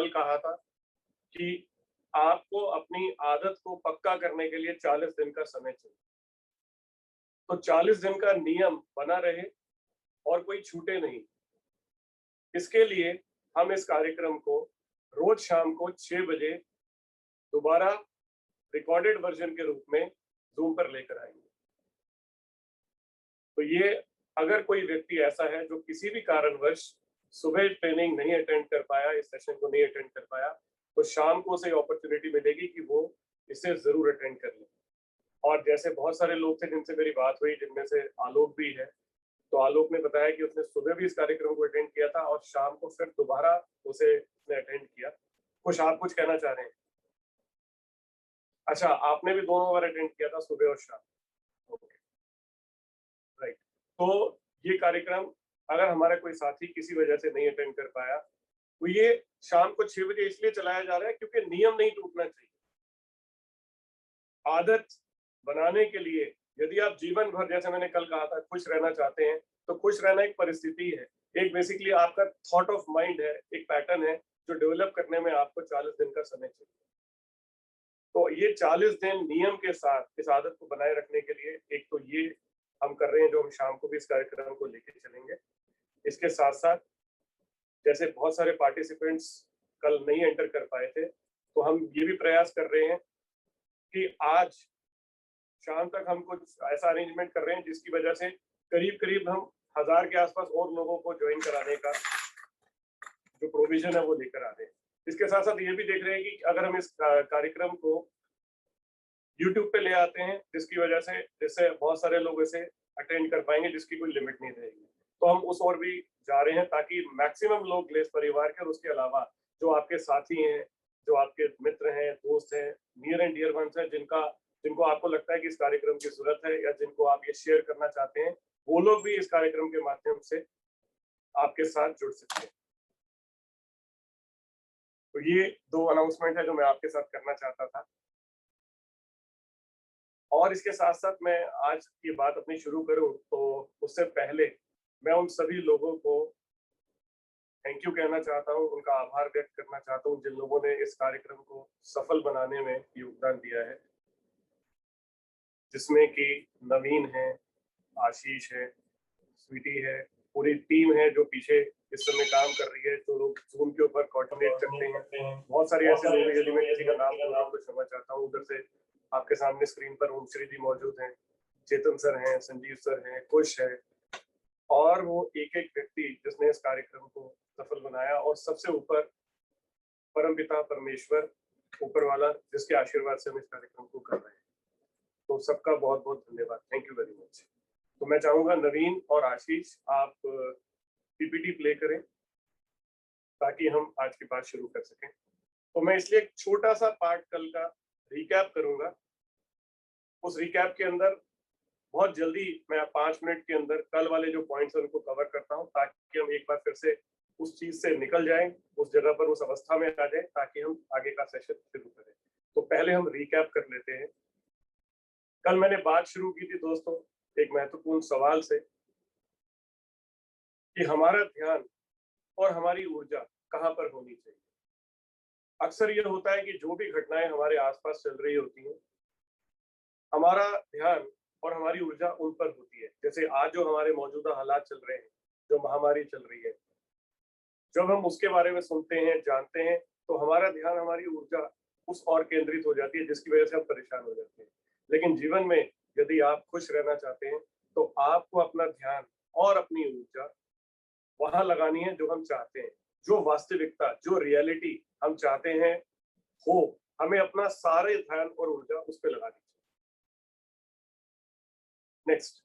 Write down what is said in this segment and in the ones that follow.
कल कहा था कि आपको अपनी आदत को पक्का करने के लिए 40 दिन का समय चाहिए। तो 40 दिन का नियम बना रहे और कोई छूटे नहीं। इसके लिए हम इस कार्यक्रम को रोज शाम को 6 बजे दोबारा रिकॉर्डेड वर्जन के रूप में जूम पर लेकर आएंगे। तो ये अगर कोई व्यक्ति ऐसा है जो किसी भी कारणवश सुबह ट्रेनिंग नहीं अटेंड कर पाया, इस सेशन को नहीं अटेंड कर पाया, तो शाम को उसे अपॉर्चुनिटी मिलेगी कि वो इसे जरूर अटेंड कर ले। और जैसे बहुत सारे लोग थे जिनसे मेरी बात हुई, जिनमें से आलोक भी है, तो आलोक ने बताया कि उसने सुबह भी इस कार्यक्रम को अटेंड किया था और शाम को फिर दोबारा उसे उसने अटेंड किया। आप कुछ कहना चाह रहे हैं? अच्छा, आपने भी दोनों बार अटेंड किया था, सुबह और शाम। Okay, right. तो ये कार्यक्रम अगर हमारा कोई साथी किसी वजह से नहीं अटेंड कर पाया, तो ये शाम को 6 बजे इसलिए चलाया जा रहा है क्योंकि नियम नहीं टूटना चाहिए। आदत बनाने के लिए यदि आप जीवन भर, जैसे मैंने कल कहा था, खुश रहना चाहते हैं, तो खुश रहना एक परिस्थिति है, एक बेसिकली आपका थॉट ऑफ माइंड है, एक पैटर्न है जो डेवलप करने में आपको 40 दिन का समय चाहिए। तो ये 40 दिन नियम के साथ इस आदत को बनाए रखने के लिए एक तो ये हम कर रहे हैं, जो हम शाम को भी इस कार्यक्रम को लेके चलेंगे। इसके साथ साथ जैसे बहुत सारे पार्टिसिपेंट्स कल नहीं एंटर कर पाए थे, तो हम ये भी प्रयास कर रहे हैं कि आज शाम तक हम कुछ ऐसा अरेंजमेंट कर रहे हैं जिसकी वजह से करीब करीब हम 1000 के आसपास और लोगों को ज्वाइन कराने का जो प्रोविजन है वो लेकर आ रहे हैं। इसके साथ साथ ये भी देख रहे हैं कि अगर हम इस कार्यक्रम को YouTube पे ले आते हैं, जिससे बहुत सारे लोग इसे अटेंड कर पाएंगे, जिसकी कोई लिमिट नहीं रहेगी, तो हम उस ओर भी जा रहे हैं ताकि मैक्सिमम लोग ग्लेस परिवार के और उसके अलावा जो आपके साथी हैं, जो आपके मित्र हैं, दोस्त हैं, नियर एंड डियर वंस हैं, जिनको आपको लगता है कि इस कार्यक्रम की जरूरत है या जिनको आप ये शेयर करना चाहते हैं, वो लोग भी इस कार्यक्रम के माध्यम से आपके साथ जुड़ सकते हैं। तो ये 2 अनाउंसमेंट है जो मैं आपके साथ करना चाहता था। और इसके साथ साथ मैं आज की बात अपनी शुरू करूं तो उससे पहले मैं उन सभी लोगों को थैंक यू कहना चाहता हूं, उनका आभार व्यक्त करना चाहता हूं जिन लोगों ने इस कार्यक्रम को सफल बनाने में योगदान दिया है, जिसमें कि नवीन है, आशीष है, स्वीटी है, पूरी टीम है जो पीछे इस समय काम कर रही है, जो लोग जूम के ऊपर कोऑर्डिनेट करते हैं। बहुत सारे ऐसे लोग हैं, यदि मैं किसी का नाम बोला तो क्षमा चाहता हूँ। उधर से आपके सामने स्क्रीन पर ओम श्री जी मौजूद हैं, चेतन सर हैं, संजीव सर हैं, कुश है, और वो एक एक व्यक्ति जिसने इस कार्यक्रम को सफल बनाया, और सबसे ऊपर परमपिता परमेश्वर, ऊपर वाला, जिसके आशीर्वाद से हम इस कार्यक्रम को कर रहे हैं। तो सबका बहुत बहुत धन्यवाद, थैंक यू वेरी मच। तो मैं चाहूंगा नवीन और आशीष आप पीपीटी प्ले करें ताकि हम आज की बात शुरू कर सकें। तो मैं इसलिए एक छोटा सा पार्ट कल का रिकैप करूंगा। उस रिकैप के अंदर बहुत जल्दी मैं 5 मिनट के अंदर कल वाले जो पॉइंट्स हैं उनको कवर करता हूं, ताकि हम एक बार फिर से उस चीज से निकल जाएं, उस जगह पर, उस अवस्था में आ जाए, ताकि हम आगे का सेशन शुरू करें। तो पहले हम रिकैप कर लेते हैं। कल मैंने बात शुरू की थी दोस्तों एक महत्वपूर्ण सवाल से कि हमारा ध्यान और हमारी ऊर्जा कहाँ पर होनी चाहिए। अक्सर यह होता है कि जो भी घटनाएं हमारे आसपास चल रही होती हैं, हमारा ध्यान और हमारी ऊर्जा उन पर होती है। जैसे आज जो हमारे मौजूदा हालात चल रहे हैं, जो महामारी चल रही है, जब हम उसके बारे में सुनते हैं, जानते हैं, तो हमारा ध्यान, हमारी ऊर्जा उस ओर केंद्रित हो जाती है, जिसकी वजह से हम परेशान हो जाते हैं। लेकिन जीवन में यदि आप खुश रहना चाहते हैं तो आपको अपना ध्यान और अपनी ऊर्जा वहां लगानी है जो हम चाहते हैं, जो वास्तविकता, जो रियलिटी हम चाहते हैं हो, हमें अपना सारे ध्यान और ऊर्जा उस पर लगानी चाहिए। नेक्स्ट,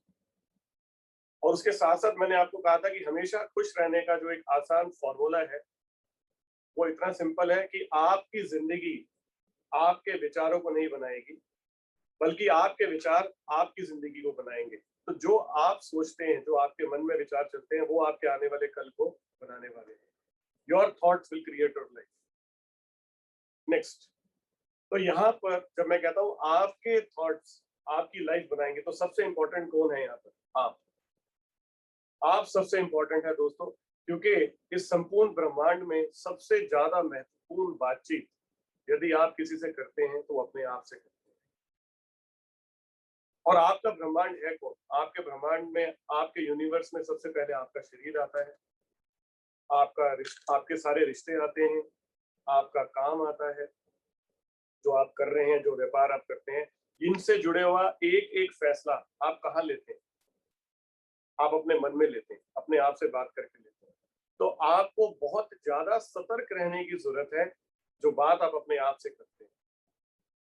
और उसके साथ साथ मैंने आपको कहा था कि हमेशा खुश रहने का जो एक आसान फॉर्मूला है वो इतना सिंपल है कि आपकी जिंदगी आपके विचारों को नहीं बनाएगी, बल्कि आपके विचार आपकी जिंदगी को बनाएंगे। तो जो आप सोचते हैं, जो आपके मन में विचार चलते हैं, वो आपके आने वाले कल को बनाने वाले हैं। Your thoughts will create your life. Next, तो यहाँ पर जब मैं कहता हूँ आपके थॉट्स आपकी लाइफ बनाएंगे, तो सबसे इंपॉर्टेंट कौन है यहाँ पर? आप सबसे इंपॉर्टेंट है दोस्तों। क्योंकि इस संपूर्ण ब्रह्मांड में सबसे ज्यादा महत्वपूर्ण बातचीत यदि आप किसी से करते हैं तो अपने आप से करते हैं। और आपका ब्रह्मांड है कौन? आपके ब्रह्मांड में, आपके यूनिवर्स में सबसे पहले आपका शरीर आता है, आपके सारे रिश्ते आते हैं, आपका काम आता है, जो आप कर रहे हैं, जो व्यापार आप करते हैं, इनसे जुड़े हुआ एक एक फैसला आप कहाँ लेते हैं? आप अपने मन में लेते हैं, अपने आप से बात करके लेते हैं। तो आपको बहुत ज्यादा सतर्क रहने की जरूरत है जो बात आप अपने आप से करते हैं,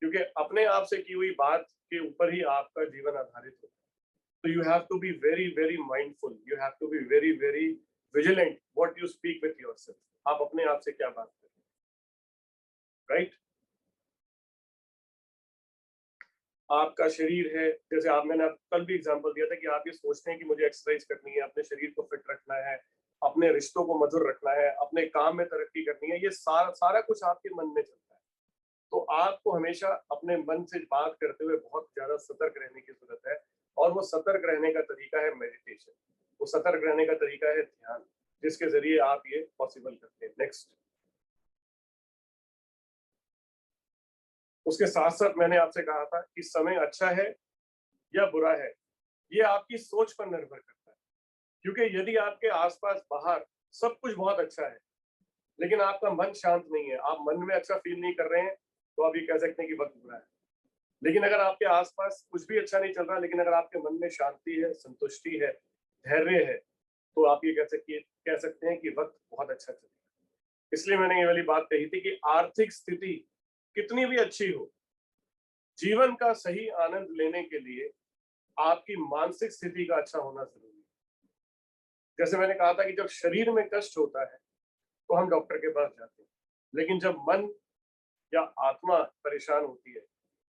क्योंकि अपने आप से की हुई बात के ऊपर ही आपका जीवन आधारित होता है। तो you have to be very very mindful, you have to be very very vigilant what you speak with yourself. आप अपने आप से क्या बात करते हैं, राइट? आपका शरीर है, जैसे मैंने कल भी एग्जांपल दिया था कि आप ये सोचते हैं कि मुझे एक्सरसाइज करनी है, अपने शरीर को फिट रखना है, अपने रिश्तों को मधुर रखना है, अपने काम में तरक्की करनी है, ये सारा कुछ आपके मन में चलता है। तो आपको हमेशा अपने मन से बात करते हुए बहुत ज्यादा सतर्क रहने की जरूरत है। और वो सतर्क रहने का तरीका है मेडिटेशन, वो सतर्क रहने का तरीका है ध्यान, जिसके जरिए आप ये पॉसिबल करते हैं। नेक्स्ट, उसके साथ साथ मैंने आपसे कहा था कि समय अच्छा है या बुरा है, ये आपकी सोच पर निर्भर करता है। क्योंकि यदि आपके आसपास बाहर सब कुछ बहुत अच्छा है, लेकिन आपका मन शांत नहीं है, आप मन में अच्छा फील नहीं कर रहे हैं, तो आप ये कह सकते हैं कि वक्त बुरा है। लेकिन अगर आपके आसपास कुछ भी अच्छा नहीं चल रहा, लेकिन अगर आपके मन में शांति है, संतुष्टि है, धैर्य है, तो आप ये कह सकते हैं कि वक्त बहुत अच्छा चल रहा है। इसलिए मैंने ये वाली बात कही थी कि आर्थिक स्थिति कितनी भी अच्छी हो, जीवन का सही आनंद लेने के लिए आपकी मानसिक स्थिति का अच्छा होना जरूरी है। जैसे मैंने कहा था कि जब शरीर में कष्ट होता है तो हम डॉक्टर के पास जाते हैं, लेकिन जब मन या आत्मा परेशान होती है,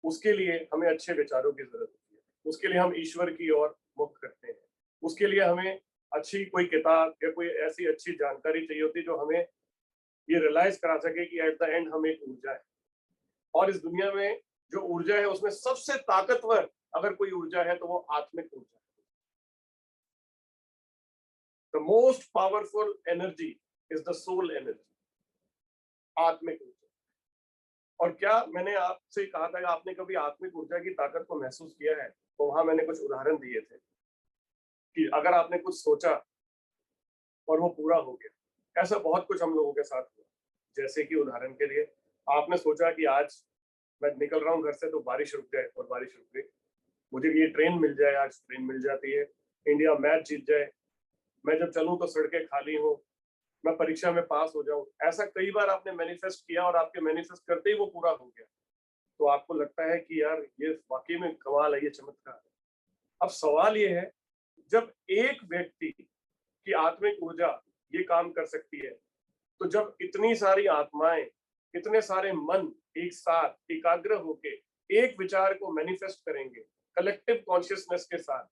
उसके लिए हमें अच्छे विचारों की जरूरत होती है, उसके लिए हम ईश्वर की ओर मुख करते हैं, उसके लिए हमें अच्छी कोई किताब या कोई ऐसी अच्छी जानकारी चाहिए होती है जो हमें ये रियलाइज करा सके कि एट द एंड हम एक ऊर्जा है। और इस दुनिया में जो ऊर्जा है उसमें सबसे ताकतवर अगर कोई ऊर्जा है तो वो आत्मिक ऊर्जा है। The most powerful energy is the soul energy, आत्मिक ऊर्जा। और क्या मैंने आपसे कहा था कि आपने कभी आत्मिक ऊर्जा की ताकत को महसूस किया है? तो वहां मैंने कुछ उदाहरण दिए थे कि अगर आपने कुछ सोचा और वो पूरा हो गया, ऐसा बहुत कुछ हम लोगों के साथ हुआ। जैसे कि उदाहरण के लिए, आपने सोचा कि आज मैं निकल रहा हूँ घर से तो बारिश रुक जाए, और बारिश रुक गई। मुझे ये ट्रेन मिल जाए, आज ट्रेन मिल जाती है। इंडिया मैच जीत जाए, मैं जब चलूं तो सड़कें खाली हो, मैं परीक्षा में पास हो जाऊं। ऐसा कई बार आपने मैनिफेस्ट किया और आपके मैनिफेस्ट करते ही वो पूरा हो गया। तो आपको लगता है कि यार ये वाकई में कमाल है, ये चमत्कार है। अब सवाल ये है, जब एक व्यक्ति की आत्मिक ऊर्जा ये काम कर सकती है, तो जब इतनी सारी आत्माएं, इतने सारे मन एक साथ एकाग्र होके एक विचार को मैनिफेस्ट करेंगे कलेक्टिव कॉन्शियसनेस के साथ,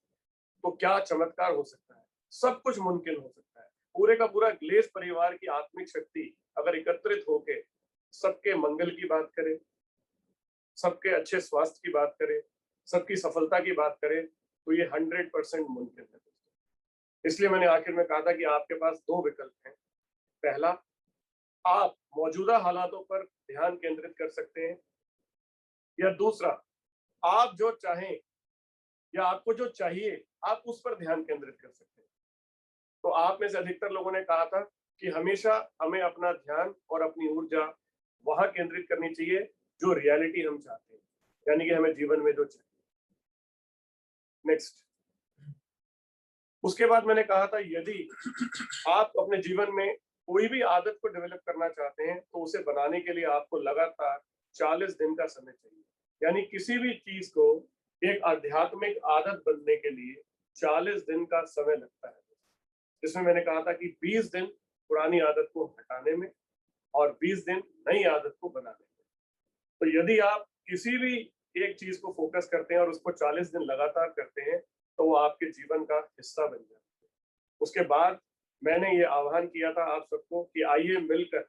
तो क्या चमत्कार हो सकता है? सब कुछ मुमकिन हो सकता है। पूरे का पूरा ग्लेस परिवार की आत्मिक शक्ति अगर एकत्रित होके सबके मंगल की बात करे, सबके अच्छे स्वास्थ्य की बात करे, सबकी सफलता की बात करे, तो ये 100% मुमकिन है। इसलिए मैंने आखिर में कहा था कि आपके पास दो विकल्प हैं। पहला, आप मौजूदा हालातों पर ध्यान केंद्रित कर सकते हैं, या दूसरा, आप जो चाहें या आपको जो चाहिए आप उस पर ध्यान केंद्रित कर सकते हैं। तो आप में से अधिकतर लोगों ने कहा था कि हमेशा हमें अपना ध्यान और अपनी ऊर्जा वहां केंद्रित करनी चाहिए जो रियलिटी हम चाहते हैं, यानी कि हमें जीवन में जो चाहिए। नेक्स्ट, उसके बाद मैंने कहा था यदि आप अपने जीवन में कोई भी आदत को डेवलप करना चाहते हैं तो उसे बनाने के लिए आपको लगातार 40 दिन का समय चाहिए। यानी किसी भी चीज को एक आध्यात्मिक आदत बनने के लिए 40 दिन का समय लगता है, जिसमें मैंने कहा था कि 20 दिन पुरानी आदत को हटाने में और 20 दिन नई आदत को बनाने में। तो यदि आप किसी भी एक चीज को फोकस करते हैं और उसको 40 दिन लगातार करते हैं तो वो आपके जीवन का हिस्सा बन जाता है। उसके बाद मैंने ये आह्वान किया था आप सबको कि आइए मिलकर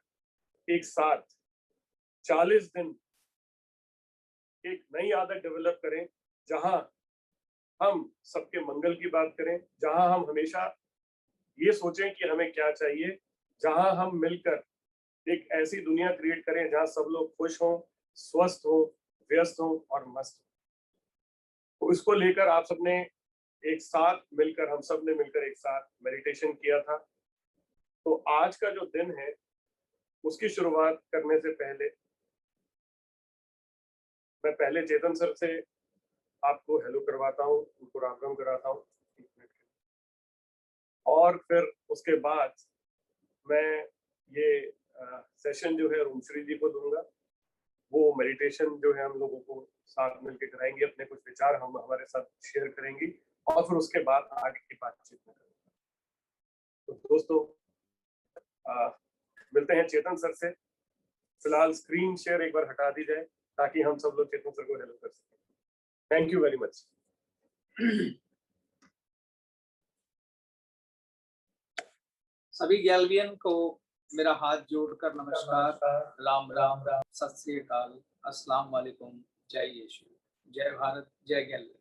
एक साथ 40 दिन एक नई आदत डेवलप करें, जहां हम सबके मंगल की बात करें, जहां हम हमेशा ये सोचें कि हमें क्या चाहिए, जहां हम मिलकर एक ऐसी दुनिया क्रिएट करें जहां सब लोग खुश हों, स्वस्थ हों, व्यस्त हों और मस्त हों। तो इसको लेकर आप सबने एक साथ मिलकर, हम सब ने मिलकर एक साथ मेडिटेशन किया था। तो आज का जो दिन है उसकी शुरुआत करने से पहले मैं पहले चेतन सर से आपको हेलो करवाता हूँ, उनको राम राम कराता हूँ, और फिर उसके बाद मैं ये सेशन जो है रोमश्री जी को दूंगा। वो मेडिटेशन जो है हम लोगों को साथ मिलकर कराएंगे, अपने कुछ विचार हम हमारे साथ शेयर करेंगी और फिर उसके बाद आगे की बातचीत में करेंगे। तो दोस्तों मिलते हैं चेतन सर से। फिलहाल स्क्रीन शेयर एक बार हटा दी जाए ताकि हम सब लोग चेतन सर को हेल्प कर सकें। Thank you very much. सभी गैलवियन को मेरा हाथ जोड़कर नमस्कार, राम राम, सत श्री अकाल, अस्सलाम वालेकुम, जय यीशु, जय भारत, जय गैलवियन।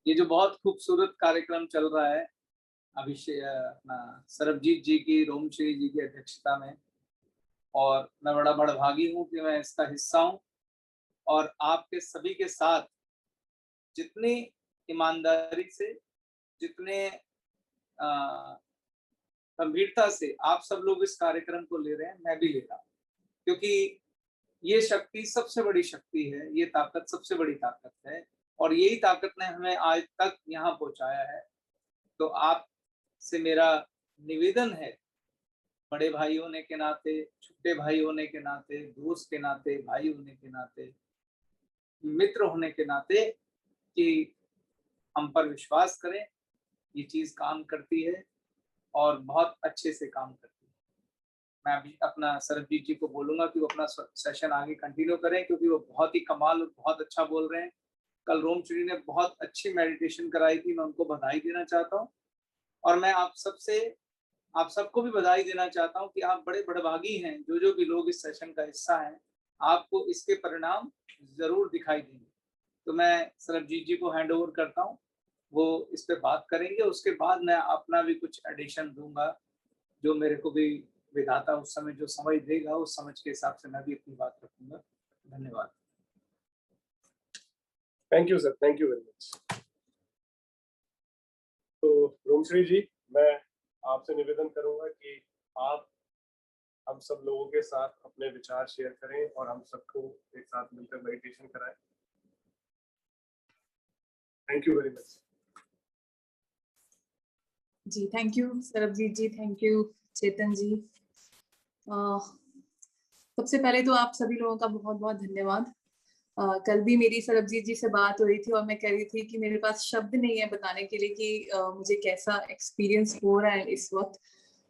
ये जो बहुत खूबसूरत कार्यक्रम चल रहा है अभिषेक अपना सरबजीत जी की, रोमश्री जी की अध्यक्षता में, और मैं बड़ा बड़भागी हूँ कि मैं इसका हिस्सा हूँ और आपके सभी के साथ जितनी ईमानदारी से, जितने गंभीरता से आप सब लोग इस कार्यक्रम को ले रहे हैं, मैं भी ले रहा हूँ, क्योंकि ये शक्ति सबसे बड़ी शक्ति है, ये ताकत सबसे बड़ी ताकत है और यही ताकत ने हमें आज तक यहाँ पहुंचाया है। तो आप से मेरा निवेदन है, बड़े भाई होने के नाते, छोटे भाई होने के नाते, दोस्त के नाते, भाई होने के नाते, मित्र होने के नाते, कि हम पर विश्वास करें। ये चीज काम करती है और बहुत अच्छे से काम करती है। मैं अभी अपना सरबजीत जी को बोलूंगा कि वो अपना सेशन आगे कंटिन्यू करें, क्योंकि वो बहुत ही कमाल और बहुत अच्छा बोल रहे हैं। कल रोमश्री ने बहुत अच्छी मेडिटेशन कराई थी, मैं उनको बधाई देना चाहता हूँ और मैं आप सबको भी बधाई देना चाहता हूँ कि आप बड़े बड़भागी हैं। जो भी लोग इस सेशन का हिस्सा हैं, आपको इसके परिणाम जरूर दिखाई देंगे। तो मैं सरबजीत जी को हैंड ओवर करता हूँ, वो इस पे बात करेंगे। उसके बाद मैं अपना भी कुछ एडिशन दूंगा, जो मेरे को भी विधाता उस समय जो समझ देगा, उस समझ के हिसाब से मैं भी अपनी बात रखूंगा। धन्यवाद। Thank you sir, thank you very much. तो रोमश्री जी, मैं आपसे निवेदन करूंगा कि आप हम सब लोगों के साथ अपने विचार शेयर करें और हम सबको एक साथ मिलकर मेडिटेशन कराएं। Thank you very much. जी thank you Sarabjit ji, thank you Chetan ji. सबसे पहले तो आप सभी लोगों का बहुत बहुत धन्यवाद। कल भी मेरी सरबजीत जी से बात हो रही थी और मैं कह रही थी कि मेरे पास शब्द नहीं है बताने के लिए कि मुझे कैसा एक्सपीरियंस हो रहा है इस वक्त,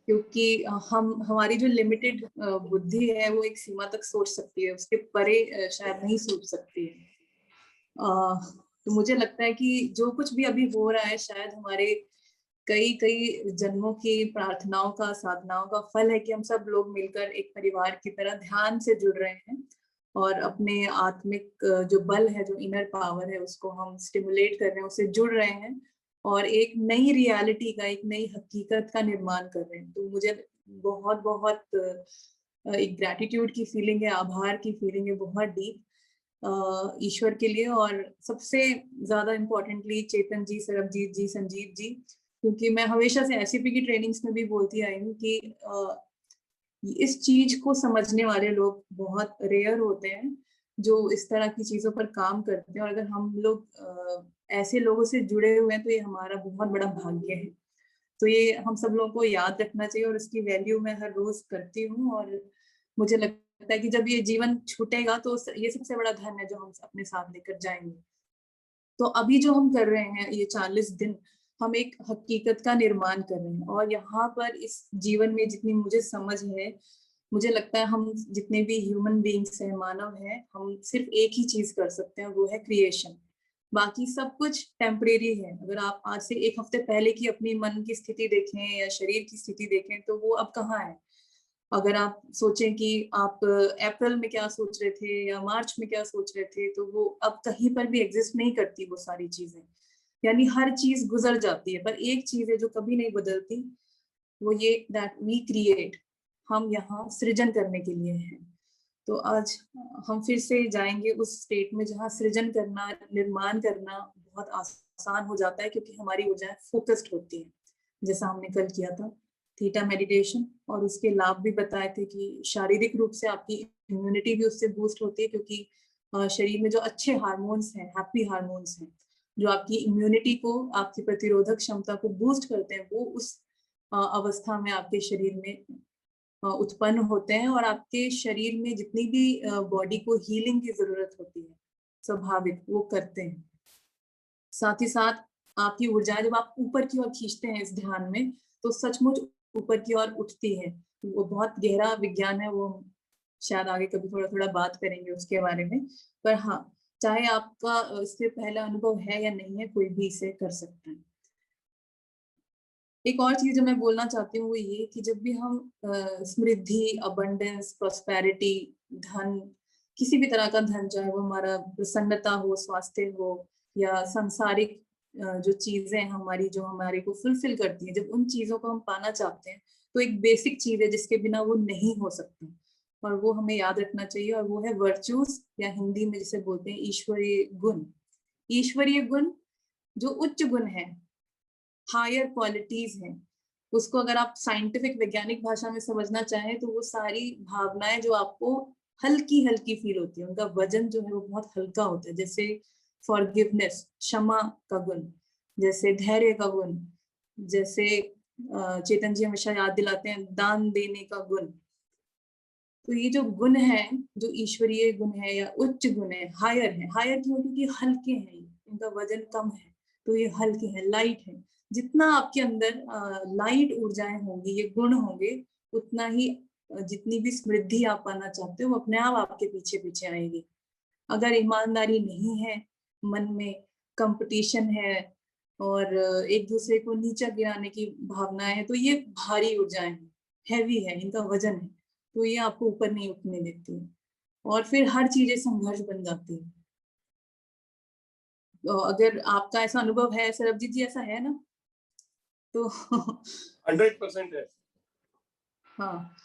क्योंकि हमारी जो लिमिटेड बुद्धि है वो एक सीमा तक सोच सकती है, उसके परे शायद नहीं सोच सकती है। तो मुझे लगता है कि जो कुछ भी अभी हो रहा है शायद हमारे कई कई जन्मों की प्रार्थनाओं का, साधनाओं का फल है कि हम सब लोग मिलकर एक परिवार की तरह ध्यान से जुड़ रहे हैं और अपने आत्मिक जो बल है, जो इनर पावर है, उसको हम स्टिमुलेट कर रहे हैं, उससे जुड़ रहे हैं और एक नई रियलिटी का, एक नई हकीकत का निर्माण कर रहे हैं। तो मुझे बहुत बहुत एक ग्रैटिट्यूड की फीलिंग है, आभार की फीलिंग है, बहुत डीप ईश्वर के लिए, और सबसे ज्यादा इम्पोर्टेंटली चेतन जी, सरबजीत जी, संजीव जी, क्योंकि मैं हमेशा से एससीपी की ट्रेनिंग्स में भी बोलती आई हूँ कि इस चीज को समझने वाले लोग बहुत रेयर होते हैं जो इस तरह की चीजों पर काम करते हैं, और अगर हम लोग ऐसे लोगों से जुड़े हुए हैं तो ये हमारा बहुत बड़ा भाग्य है। तो ये हम सब लोगों को याद रखना चाहिए और इसकी वैल्यू मैं हर रोज करती हूँ। और मुझे लगता है कि जब ये जीवन छूटेगा तो ये सबसे बड़ा धन है जो हम अपने साथ लेकर जाएंगे। तो अभी जो हम कर रहे हैं ये 40 दिन, हम एक हकीकत का निर्माण कर रहे हैं और यहाँ पर इस जीवन में जितनी मुझे समझ है, मुझे लगता है हम जितने भी ह्यूमन बीइंग्स हैं, मानव हैं, हम सिर्फ एक ही चीज कर सकते हैं, वो है क्रिएशन। बाकी सब कुछ टेम्परेरी है। अगर आप आज से एक हफ्ते पहले की अपनी मन की स्थिति देखें या शरीर की स्थिति देखें तो वो अब कहाँ है। अगर आप सोचें कि आप अप्रैल में क्या सोच रहे थे या मार्च में क्या सोच रहे थे, तो वो अब कहीं पर भी एग्जिस्ट नहीं करती वो सारी चीजें। यानी हर चीज गुजर जाती है, पर एक चीज है जो कभी नहीं बदलती, वो ये दैट वी क्रिएट, हम यहाँ सृजन करने के लिए हैं। तो आज हम फिर से जाएंगे उस स्टेट में जहाँ सृजन करना, निर्माण करना बहुत आसान हो जाता है, क्योंकि हमारी ऊर्जाएं फोकस्ड होती है, जैसा हमने कल किया था थीटा मेडिटेशन। और उसके लाभ भी बताए थे कि शारीरिक रूप से आपकी इम्यूनिटी भी उससे बूस्ट होती है, क्योंकि शरीर में जो अच्छे हार्मोन्स हैं, हैप्पी हार्मोन्स हैं, जो आपकी इम्यूनिटी को, आपकी प्रतिरोधक क्षमता को बूस्ट करते हैं, वो उस अवस्था में आपके शरीर में उत्पन्न होते हैं। और आपके शरीर में जितनी भी बॉडी को हीलिंग की जरूरत होती है स्वाभाविक, वो करते हैं। साथ ही साथ आपकी ऊर्जा जब आप ऊपर की ओर खींचते हैं इस ध्यान में, तो सचमुच ऊपर की ओर उठती है। वो बहुत गहरा विज्ञान है, वो शायद आगे कभी थोड़ा थोड़ा बात करेंगे उसके बारे में। पर हाँ, चाहे आपका इससे पहला अनुभव है या नहीं है, कोई भी इसे कर सकता है। एक और चीज जो मैं बोलना चाहती हूँ वो ये कि जब भी हम समृद्धि, अबंडेंस, प्रॉस्पेरिटी, धन, किसी भी तरह का धन, चाहे वो हमारा प्रसन्नता हो, स्वास्थ्य हो, या सांसारिक जो चीजें हमारी, जो हमारे को फुलफिल करती हैं, जब उन चीजों को हम पाना चाहते हैं, तो एक बेसिक चीज है जिसके बिना वो नहीं हो सकता, और वो हमें याद रखना चाहिए, और वो है वर्च्यूज, या हिंदी में जिसे बोलते हैं ईश्वरीय गुण। ईश्वरीय गुण जो उच्च गुण है, हायर क्वालिटीज हैं, उसको अगर आप साइंटिफिक वैज्ञानिक भाषा में समझना चाहें तो वो सारी भावनाएं जो आपको हल्की हल्की फील होती है, उनका वजन जो है वो बहुत हल्का होता है। जैसे फॉरगिवनेस, क्षमा का गुण, जैसे धैर्य का गुण, जैसे चेतन जी हमेशा याद दिलाते हैं दान देने का गुण। तो ये जो गुण है, जो ईश्वरीय गुण है या उच्च गुण है, हायर है। हायर क्यों? क्योंकि हल्के हैं, इनका वजन कम है, तो ये हल्के हैं, लाइट है। जितना आपके अंदर लाइट ऊर्जाएं होंगी, ये गुण होंगे, उतना ही जितनी भी समृद्धि आप पाना चाहते हो वो अपने आप आपके पीछे पीछे आएगी। अगर ईमानदारी नहीं है मन में, कंपटीशन है, और एक दूसरे को नीचा गिराने की भावनाएं है, तो ये भारी ऊर्जाएं हैं, हैवी है, इनका वजन है, तो ये आपको ऊपर नहीं उठने देती है, और फिर हर चीजें संघर्ष बन जाती है। तो अगर आपका ऐसा अनुभव है, सरबजीत जी ऐसा है ना, तो 100% है, हाँ,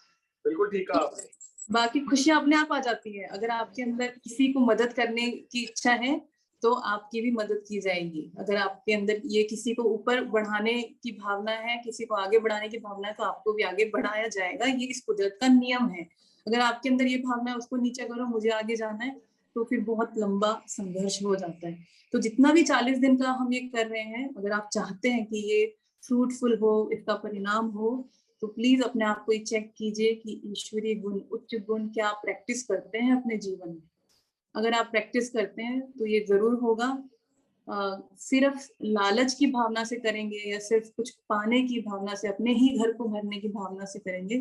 बिल्कुल ठीक कहा आपने। बाकी खुशियां अपने आप आ जाती है। अगर आपके अंदर किसी को मदद करने की इच्छा है तो आपकी भी मदद की जाएगी। अगर आपके अंदर ये किसी को ऊपर बढ़ाने की भावना है, किसी को आगे बढ़ाने की भावना है, तो आपको भी आगे बढ़ाया जाएगा। ये इस कुदरत का नियम है। अगर आपके अंदर ये भावना है उसको नीचे करो, मुझे आगे जाना है, तो फिर बहुत लंबा संघर्ष हो जाता है। तो जितना भी 40 दिन का हम ये कर रहे हैं, अगर आप चाहते हैं कि ये फ्रूटफुल हो, इसका परिणाम हो, तो प्लीज अपने आप को ये चेक कीजिए कि ईश्वरीय गुण, उच्च गुण क्या आप प्रैक्टिस करते हैं अपने जीवन में। अगर आप प्रैक्टिस करते हैं तो ये जरूर होगा। सिर्फ लालच की भावना से करेंगे या सिर्फ कुछ पाने की भावना से, अपने ही घर को भरने की भावना से करेंगे,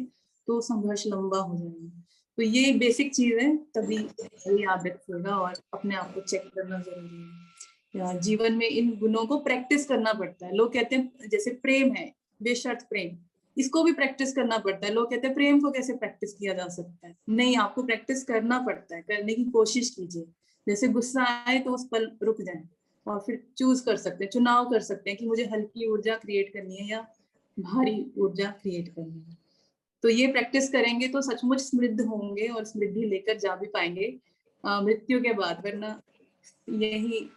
तो संघर्ष लंबा हो जाएगा। तो ये बेसिक चीज है, तभी ये याद रखिएगा, और अपने आप को चेक करना जरूरी है। जीवन में इन गुणों को प्रैक्टिस करना पड़ता है। लोग कहते हैं जैसे प्रेम है, बेशर्त प्रेम, इसको भी प्रैक्टिस करना पड़ता है। लोग कहते हैं प्रेम को कैसे प्रैक्टिस किया जा सकता है? नहीं, आपको प्रैक्टिस करना पड़ता है, करने की कोशिश कीजिए। जैसे गुस्सा आए तो उस पल रुक जाए, और फिर चूज कर सकते हैं, चुनाव कर सकते हैं कि मुझे हल्की ऊर्जा क्रिएट करनी है या भारी ऊर्जा क्रिएट करनी है। तो ये प्रैक्टिस करेंगे तो सचमुच समृद्ध होंगे, और समृद्धि लेकर जा भी पाएंगे मृत्यु के बाद। वरना यही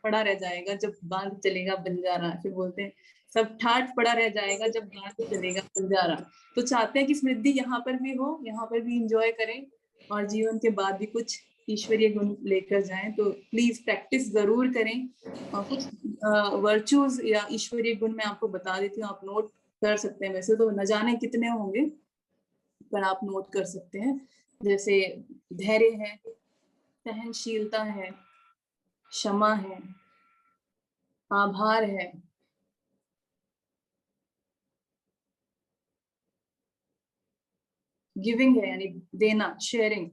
पड़ा रह जाएगा, जब बांध चलेगा बंजारा। फिर बोलते हैं सब ठाठ पड़ा रह जाएगा जब बांध चलेगा बंजारा। तो चाहते हैं कि समृद्धि यहाँ पर भी हो, यहाँ पर भी इंजॉय करें, और जीवन के बाद भी कुछ ईश्वरीय गुण लेकर जाएं। तो प्लीज प्रैक्टिस जरूर करें। और कुछ वर्चूज या ईश्वरीय गुण मैं आपको बता देती हूँ, आप नोट कर सकते हैं। वैसे तो न जाने कितने होंगे, पर आप नोट कर सकते हैं। जैसे धैर्य है, सहनशीलता है, क्षमा है, आभार है, गिविंग है यानी देना, शेयरिंग।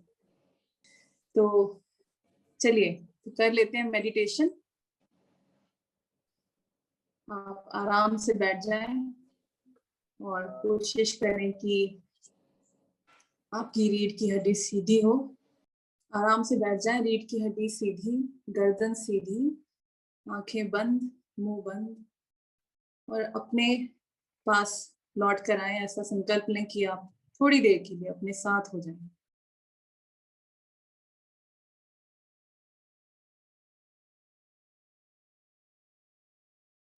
तो चलिए तो कर लेते हैं मेडिटेशन। आप आराम से बैठ जाएं और कोशिश करें कि आपकी रीढ़ की हड्डी सीधी हो। आराम से बैठ जाएं, रीढ़ की हड्डी सीधी, गर्दन सीधी, आंखें बंद। मुंह बंद, और अपने पास लौट कर आए। ऐसा संकल्प लें कि आप थोड़ी देर के लिए अपने साथ हो जाएं।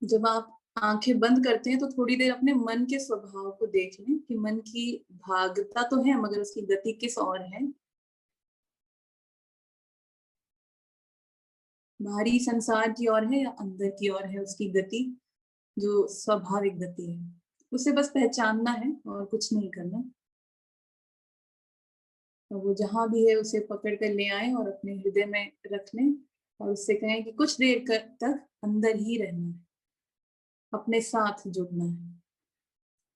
जब आप आंखें बंद करते हैं तो थोड़ी देर अपने मन के स्वभाव को देख लें कि मन की भागता तो है मगर उसकी गति किस ओर है। बाहरी संसार की ओर है या अंदर की ओर है उसकी गति, जो स्वाभाविक गति है। उसे बस पहचानना है और कुछ नहीं करना। और वो जहां भी है उसे पकड़ कर ले आए और अपने हृदय में रख लें और उससे कहें कि कुछ देर तक अंदर ही रहना है, अपने साथ जुड़ना है।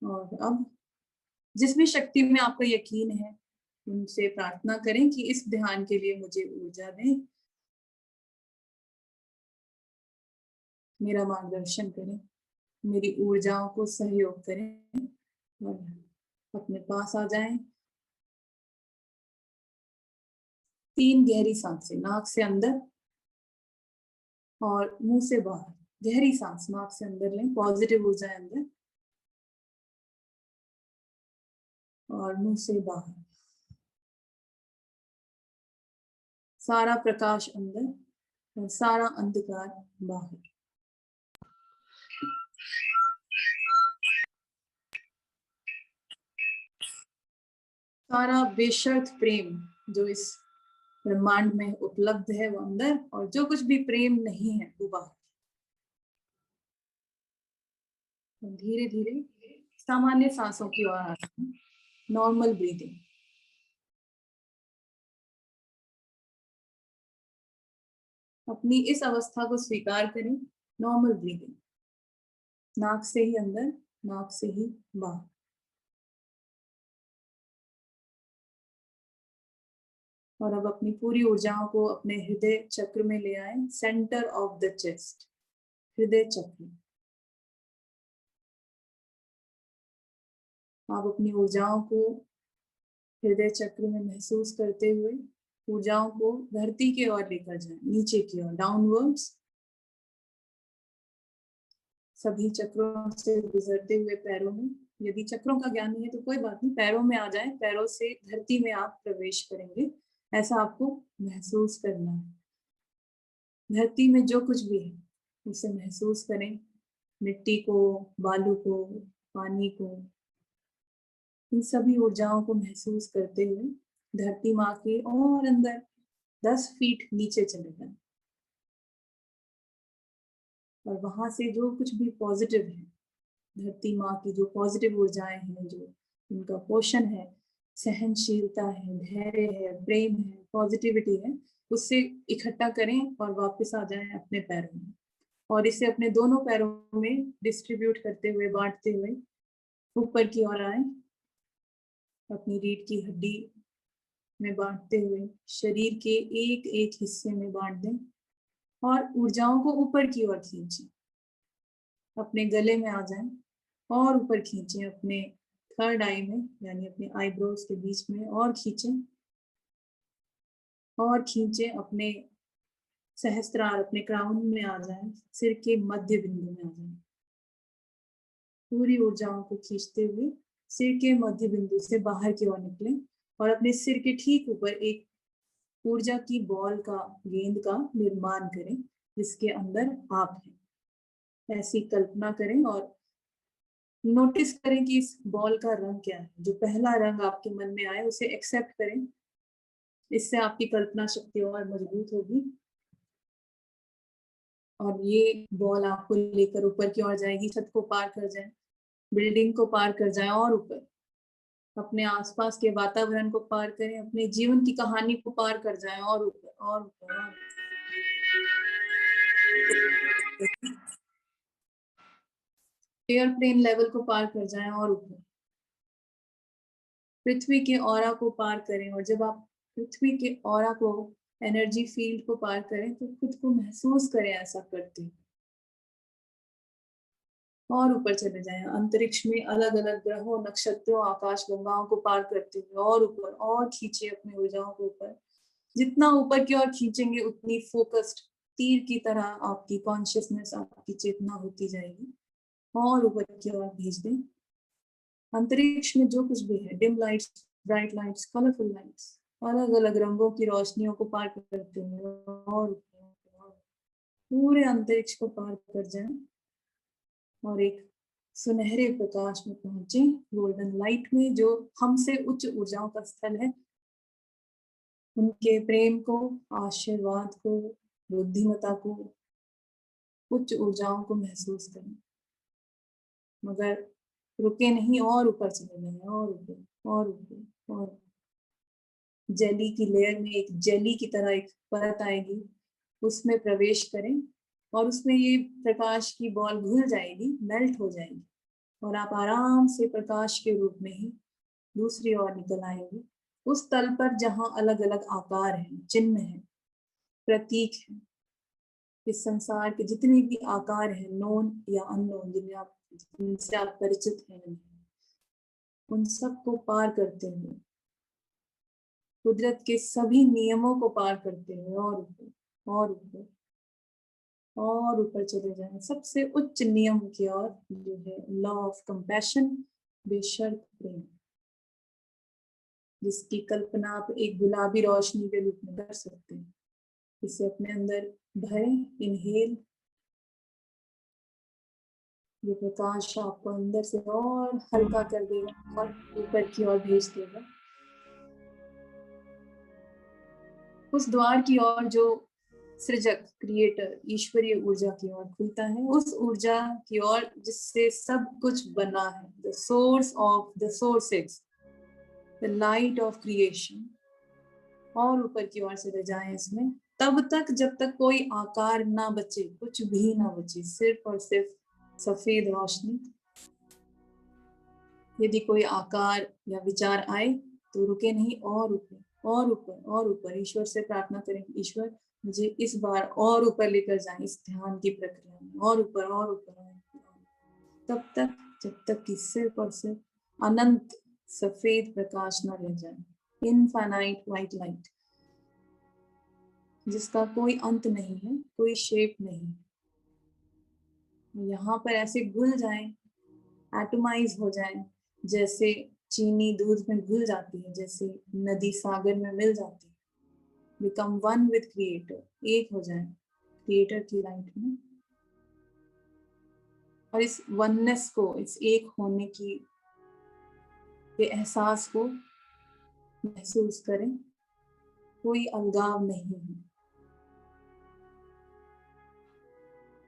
और अब जिस भी शक्ति में आपका यकीन है उनसे प्रार्थना करें कि इस ध्यान के लिए मुझे ऊर्जा दें, मेरा मार्गदर्शन करें, मेरी ऊर्जाओं को सहयोग करें और अपने पास आ जाएं। 3 गहरी सांसें, नाक से अंदर और मुंह से बाहर। गहरी सांस नाक से अंदर लें, पॉजिटिव ऊर्जा अंदर, और मुंह से बाहर। सारा प्रकाश अंदर और सारा अंधकार बाहर। सारा बेशर्त प्रेम जो इस ब्रह्मांड में उपलब्ध है वो अंदर, और जो कुछ भी प्रेम नहीं है वो बाहर। धीरे धीरे सामान्य सांसों की ओर आते हैं, नॉर्मल ब्रीदिंग। अपनी इस अवस्था को स्वीकार करें, नॉर्मल ब्रीदिंग, नाक से ही अंदर, नाक से ही बाहर। और अब अपनी पूरी ऊर्जाओं को अपने हृदय चक्र में ले आए, सेंटर ऑफ द चेस्ट, हृदय चक्र। आप अपनी ऊर्जाओं को हृदय चक्र में महसूस करते हुए ऊर्जाओं को धरती की ओर लेकर जाएं, नीचे की ओर, डाउनवर्ड्स। सभी चक्रों से गुजरते हुए पैरों में, यदि चक्रों का ज्ञान नहीं है तो कोई बात नहीं, पैरों में आ जाएं, पैरों से धरती में आप प्रवेश करेंगे, ऐसा आपको महसूस करना है। धरती में जो कुछ भी है उसे महसूस करें, मिट्टी को, बालू को, पानी को, इन सभी ऊर्जाओं को महसूस करते हुए धरती माँ के और अंदर 10 फीट नीचे चले जाएं। और वहां से जो कुछ भी पॉजिटिव है, धरती माँ की जो पॉजिटिव ऊर्जाएं हैं, जो उनका पोषण है, सहनशीलता है, धैर्य है, प्रेम है, पॉजिटिविटी है, उससे इकट्ठा करें और वापस आ जाएं अपने पैरों में। और इसे अपने दोनों पैरों में डिस्ट्रीब्यूट करते हुए, बांटते हुए ऊपर की ओर आए, अपनी रीढ़ की हड्डी में बांटते हुए शरीर के एक एक हिस्से में बांट दें और ऊर्जाओं को ऊपर की ओर खींचें, अपने गले में आ जाएं और ऊपर खींचें, अपने थर्ड आई में यानी अपने आईब्रोज के बीच में, और खींचें और खींचें, अपने सहस्त्रार, अपने क्राउन में आ जाएं, सिर के मध्य बिंदु में आ जाएं। पूरी ऊर्जाओं को खींचते हुए सिर के मध्य बिंदु से बाहर की ओर निकलें और अपने सिर के ठीक ऊपर एक ऊर्जा की बॉल का, गेंद का निर्माण करें जिसके अंदर आप हैं। ऐसी कल्पना करें और नोटिस करें कि इस बॉल का रंग क्या है। जो पहला रंग आपके मन में आए उसे एक्सेप्ट करें, इससे आपकी कल्पना शक्ति और मजबूत होगी। और ये बॉल आपको लेकर ऊपर की ओर जाएगी, छत को पार कर जाए, बिल्डिंग को पार कर जाए और ऊपर अपने आसपास के वातावरण को पार करें, अपने जीवन की कहानी को पार कर जाए और ऊपर और ऊपर। एयर प्लेन लेवल को पार कर जाएं और ऊपर पृथ्वी के ऑरा को पार करें। और जब आप पृथ्वी के ऑरा को, एनर्जी फील्ड को पार करें तो खुद को महसूस करें ऐसा करते हैं। और ऊपर चले जाएं, अंतरिक्ष में अलग अलग ग्रहों, नक्षत्रों, आकाश गंगाओं को पार करते हुए और ऊपर, और खींचे अपनी ऊर्जाओं को ऊपर। जितना ऊपर की ओर खींचेंगे उतनी फोकस्ड तीर की तरह आपकी कॉन्शियसनेस, आपकी चेतना होती जाएगी और ऊपर की ओर भेज दें। अंतरिक्ष में जो कुछ भी है, dim lights, bright lights, colourful lights, अलग अलग रंगों की रोशनियों को पार करते हुए और पूरे अंतरिक्ष को पार कर जाएं और एक सुनहरे प्रकाश में पहुंचे, गोल्डन लाइट में, जो हमसे उच्च ऊर्जाओं का स्थल है। उनके प्रेम को, आशीर्वाद को, बुद्धिमत्ता को, उच्च ऊर्जाओं को महसूस करें, मगर रुके नहीं और ऊपर चले जाएं, और ऊपर और ऊपर और जेली की लेयर में एक जेली की तरह एक परत आएगी, उसमें प्रवेश करें और उसमें ये प्रकाश की बॉल घुल जाएगी, मेल्ट हो जाएगी और आप आराम से प्रकाश के रूप में ही दूसरी ओर निकल आएंगे, उस तल पर जहां अलग अलग आकार हैं, चिन्ह हैं, प्रतीक हैं। इस संसार के जितने भी आकार हैं, नोन या अननोन, जिनसे आप परिचित हैं, उन सबको पार करते हुए, कुदरत के सभी नियमों को पार करते हुए और ऊपर और ऊपर और ऊपर चले जाएं, सबसे उच्च नियम की ओर, जो है लॉ ऑफ कंपैशन, बेशर्त प्रेम, जिसकी कल्पना आप एक गुलाबी रोशनी के रूप में कर सकते हैं। इसे अपने अंदर भरें, इनहेल। ये प्रकाश आपको अंदर से और हल्का कर देगा और ऊपर की ओर भेज देगा, उस द्वार की ओर जो सृजक, क्रिएटर, ईश्वरीय ऊर्जा की ओर खुलता है, उस ऊर्जा की ओर जिससे सब कुछ बना है, the source of the sources, the light of creation. और ऊपर की ओर चले जाएं इसमें, तब तक जब तक कोई आकार ना बचे, कुछ भी ना बचे, सिर्फ और सिर्फ सफेद रोशनी। यदि कोई आकार या विचार आए तो रुके नहीं, और ऊपर और ऊपर और ऊपर ईश्वर से प्रार्थना करें, ईश्वर मुझे इस बार और ऊपर लेकर जाएं इस ध्यान की प्रक्रिया में, और ऊपर और ऊपर, तब तक जब तक कि सिर्फ और सिर्फ अनंत सफेद प्रकाश न रह जाए, इनफाइनाइट व्हाइट लाइट, जिसका कोई अंत नहीं है, कोई शेप नहीं। यहाँ पर ऐसे घुल जाएं, एटमाइज हो जाएं, जैसे चीनी दूध में घुल जाती है, जैसे नदी सागर में मिल जाती है। बिकम वन विद क्रिएटर, एक हो जाए क्रिएटर की लाइट में, और इस वननेस को, इस एक होने की ये एहसास को महसूस करें। कोई अलगाव नहीं है।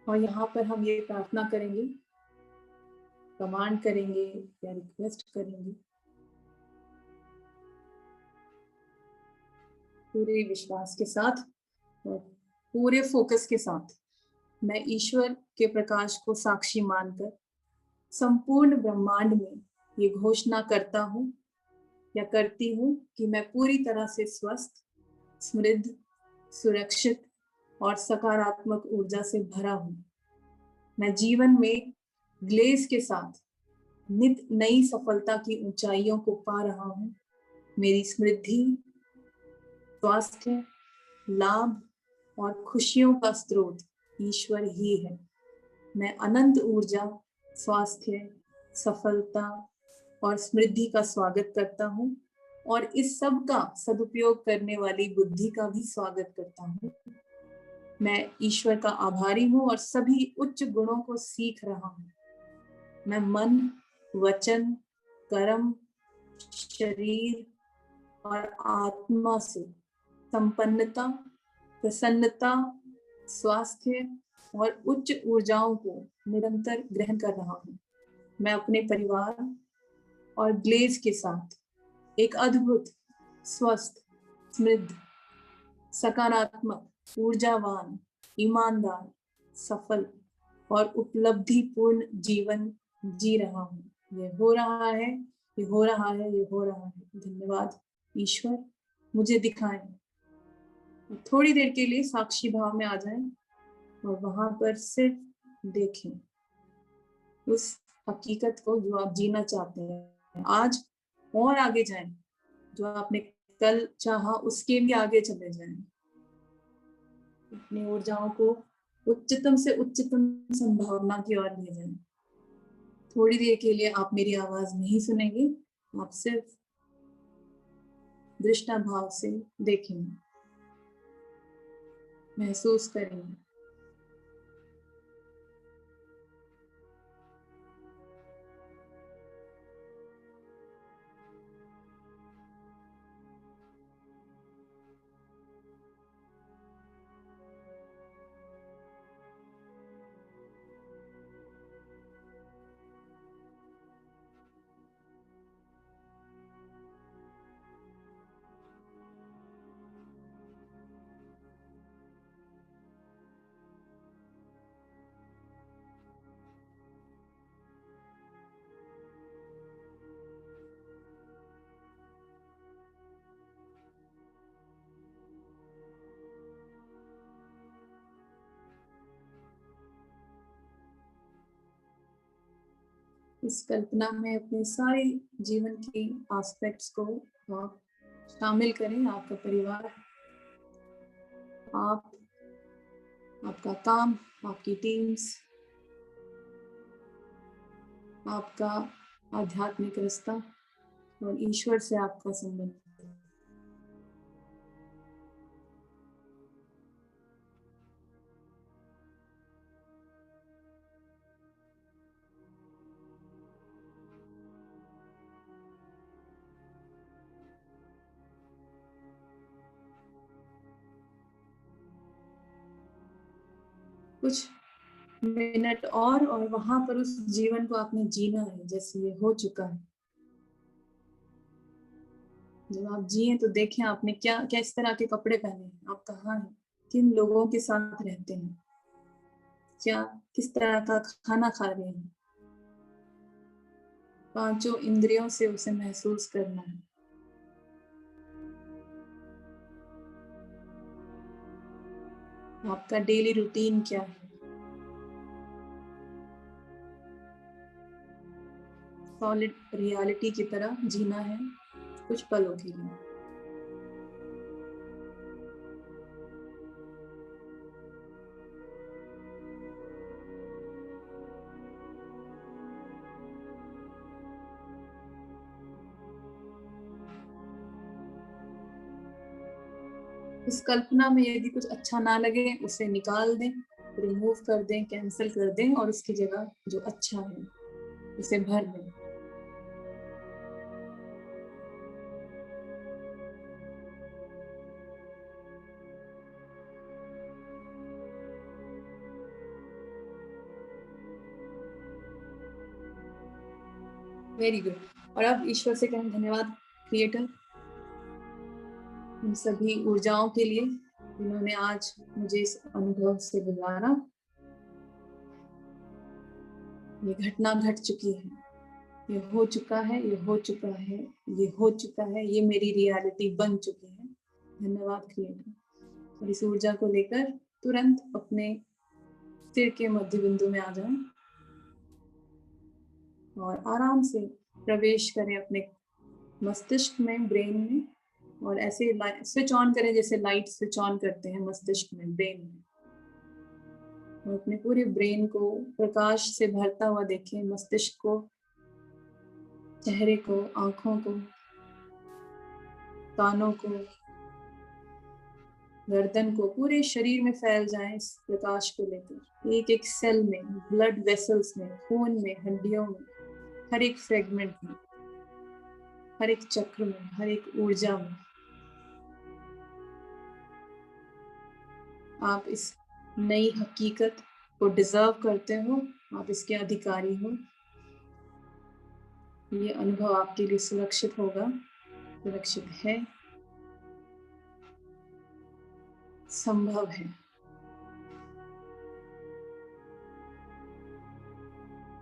और यहाँ पर हम ये प्रार्थना करेंगे, कमांड करेंगे या रिक्वेस्ट करेंगे, पूरे विश्वास के साथ और पूरे फोकस के साथ, मैं ईश्वर के प्रकाश को साक्षी मानकर संपूर्ण ब्रह्मांड में ये घोषणा करता हूँ या करती हूँ कि मैं पूरी तरह से स्वस्थ, समृद्ध, सुरक्षित और सकारात्मक ऊर्जा से भरा हूँ। मैं जीवन में ग्लेज के साथ नित नई सफलता की ऊंचाइयों को पा रहा हूँ। मेरी समृद्धि, स्वास्थ्य, लाभ और खुशियों का स्रोत ईश्वर ही है। मैं अनंत ऊर्जा, स्वास्थ्य, सफलता और समृद्धि का स्वागत करता हूँ और इस सब का सदुपयोग करने वाली बुद्धि का भी स्वागत करता हूँ। मैं ईश्वर का आभारी हूँ और सभी उच्च गुणों को सीख रहा हूँ। मैं मन, वचन, कर्म, शरीर और आत्मा से संपन्नता, प्रसन्नता, स्वास्थ्य और उच्च ऊर्जाओं को निरंतर ग्रहण कर रहा हूँ। मैं अपने परिवार और ग्लेज के साथ एक अद्भुत, स्वस्थ, समृद्ध, सकारात्मक, ऊर्जावान, ईमानदार, सफल और उपलब्धिपूर्ण जीवन जी रहा हूँ। ये हो रहा है, ये हो रहा है, ये हो रहा है। धन्यवाद ईश्वर, मुझे दिखाएं। थोड़ी देर के लिए साक्षी भाव में आ जाएं और वहां पर सिर्फ देखें उस हकीकत को जो आप जीना चाहते हैं आज, और आगे जाएं। जो आपने कल चाहा उसके भी आगे चले जाएं। अपनी ऊर्जाओं को उच्चतम से उच्चतम संभावना की ओर ले जाएं। थोड़ी देर के लिए आप मेरी आवाज नहीं सुनेंगे, आप सिर्फ दृष्टा भाव से देखेंगे, महसूस करेंगे। इस कल्पना में अपने सारे जीवन की एस्पेक्ट्स को आप शामिल करें। आपका परिवार, आप, आपका काम, आपकी टीम्स, आपका आध्यात्मिक रास्ता और ईश्वर से आपका संबंध। कुछ मिनट और वहां पर उस जीवन को आपने जीना है जैसे ये हो चुका है। जब आप जिए तो देखें आपने क्या किस तरह के कपड़े पहने हैं, आप कहाँ हैं, किन लोगों के साथ रहते हैं, क्या किस तरह का खाना खा रहे हैं। पांचों इंद्रियों से उसे महसूस करना है। आपका डेली रूटीन क्या है। सॉलिड रियलिटी की तरह जीना है कुछ पलों के लिए। इस कल्पना में यदि कुछ अच्छा ना लगे उसे निकाल दें, रिमूव कर दें, कैंसिल कर दें और उसकी जगह जो अच्छा है उसे भर दें। Very good. और अब ईश्वर से कहें धन्यवाद क्रिएटर उन सभी ऊर्जाओं के लिए जिन्होंने आज मुझे इस अनुभव से गुजारा। ये घटना घट चुकी है, ये हो चुका है, ये हो चुका है, ये हो चुका है, ये मेरी रियलिटी बन चुकी है। धन्यवाद क्रिएटर। और इस ऊर्जा को लेकर तुरंत अपने सिर के मध्य बिंदु में आ जाएं और आराम से प्रवेश करें अपने मस्तिष्क में, ब्रेन में, और ऐसे स्विच ऑन करें जैसे लाइट स्विच ऑन करते हैं मस्तिष्क में, ब्रेन में। और अपने पूरे ब्रेन को प्रकाश से भरता हुआ देखें, मस्तिष्क को, चेहरे को, आंखों को, कानों को, गर्दन को, पूरे शरीर में फैल जाए इस प्रकाश को लेकर। एक एक सेल में, ब्लड वेसल्स में, खून में, हड्डियों में, हर एक फ्रेगमेंट में, हर एक चक्र में, हर एक ऊर्जा में। आप इस नई हकीकत को डिजर्व करते हो, आप इसके अधिकारी हो। ये अनुभव आपके लिए सुरक्षित होगा, सुरक्षित है, संभव है।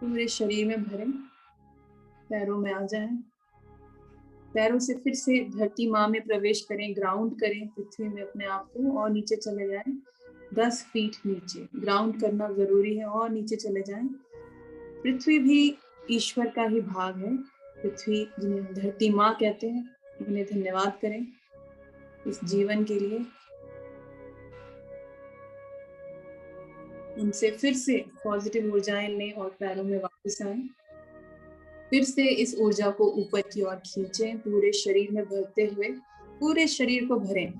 पूरे शरीर में भरें, पैरों में आ जाएं, पैरों से फिर से धरती माँ में प्रवेश करें, ग्राउंड करें पृथ्वी में अपने आप को, और नीचे चले जाएं 10 फीट नीचे। ग्राउंड करना जरूरी है और नीचे चले जाएं। पृथ्वी भी ईश्वर का ही भाग है। पृथ्वी जिन्हें धरती माँ कहते हैं, उन्हें धन्यवाद करें इस जीवन के लिए, उनसे फिर से पॉजिटिव ऊर्जाएं लें और पैरों में वापस आएं। फिर से इस ऊर्जा को ऊपर की ओर खींचें, पूरे शरीर में भरते हुए पूरे शरीर को भरें।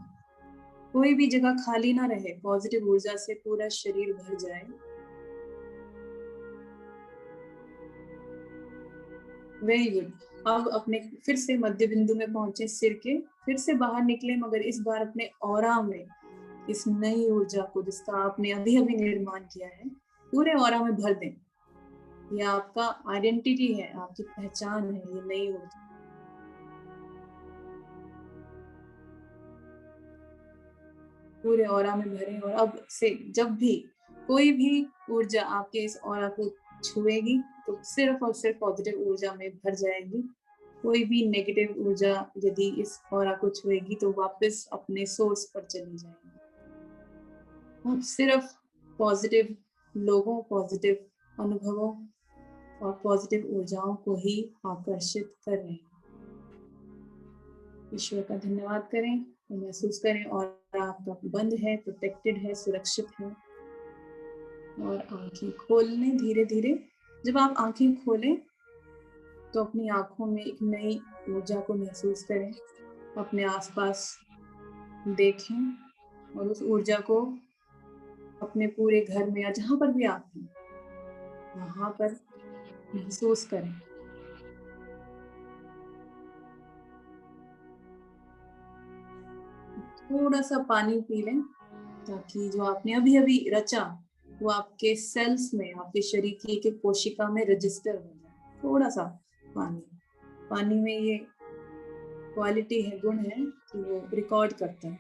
कोई भी जगह खाली ना रहे, पॉजिटिव ऊर्जा से पूरा शरीर भर जाए। Very good. अब अपने फिर से मध्य बिंदु में पहुंचे सिर के, फिर से बाहर निकले, मगर इस बार अपने ऑरा में इस नई ऊर्जा को जिसका आपने अभी अभी निर्माण किया है पूरे ऑरा में भर दें। यह आपका आइडेंटिटी है, आपकी पहचान है, ये नई ऊर्जा। पूरे ऑरा में भरें और अब से जब भी कोई भी ऊर्जा आपके इस ऑरा को छुएगी तो सिर्फ और सिर्फ पॉजिटिव ऊर्जा में भर जाएगी। कोई भी नेगेटिव ऊर्जा यदि इस ऑरा को छुएगी तो वापस अपने सोर्स पर चली जाएगी। आप सिर्फ पॉजिटिव लोगों, पॉजिटिव अनुभवों और पॉजिटिव ऊर्जाओं को ही आकर्षित कर रहे हैं। ईश्वर का धन्यवाद करें और महसूस करें और आपका बंद है, प्रोटेक्टेड है, सुरक्षित है। और आंखें खोलने धीरे धीरे। जब आप आंखें खोलें तो अपनी आंखों में एक नई ऊर्जा को महसूस करें, अपने आसपास देखें और उस ऊर्जा को अपने पूरे घर में या जहां पर भी आप हैं वहां पर महसूस करें। थोड़ा सा पानी पी लें ताकि जो आपने अभी अभी रचा वो आपके सेल्स में, आपके शरीर की एक एक कोशिका में रजिस्टर हो जाए। थोड़ा सा पानी में ये क्वालिटी है, गुण है कि वो रिकॉर्ड करता है।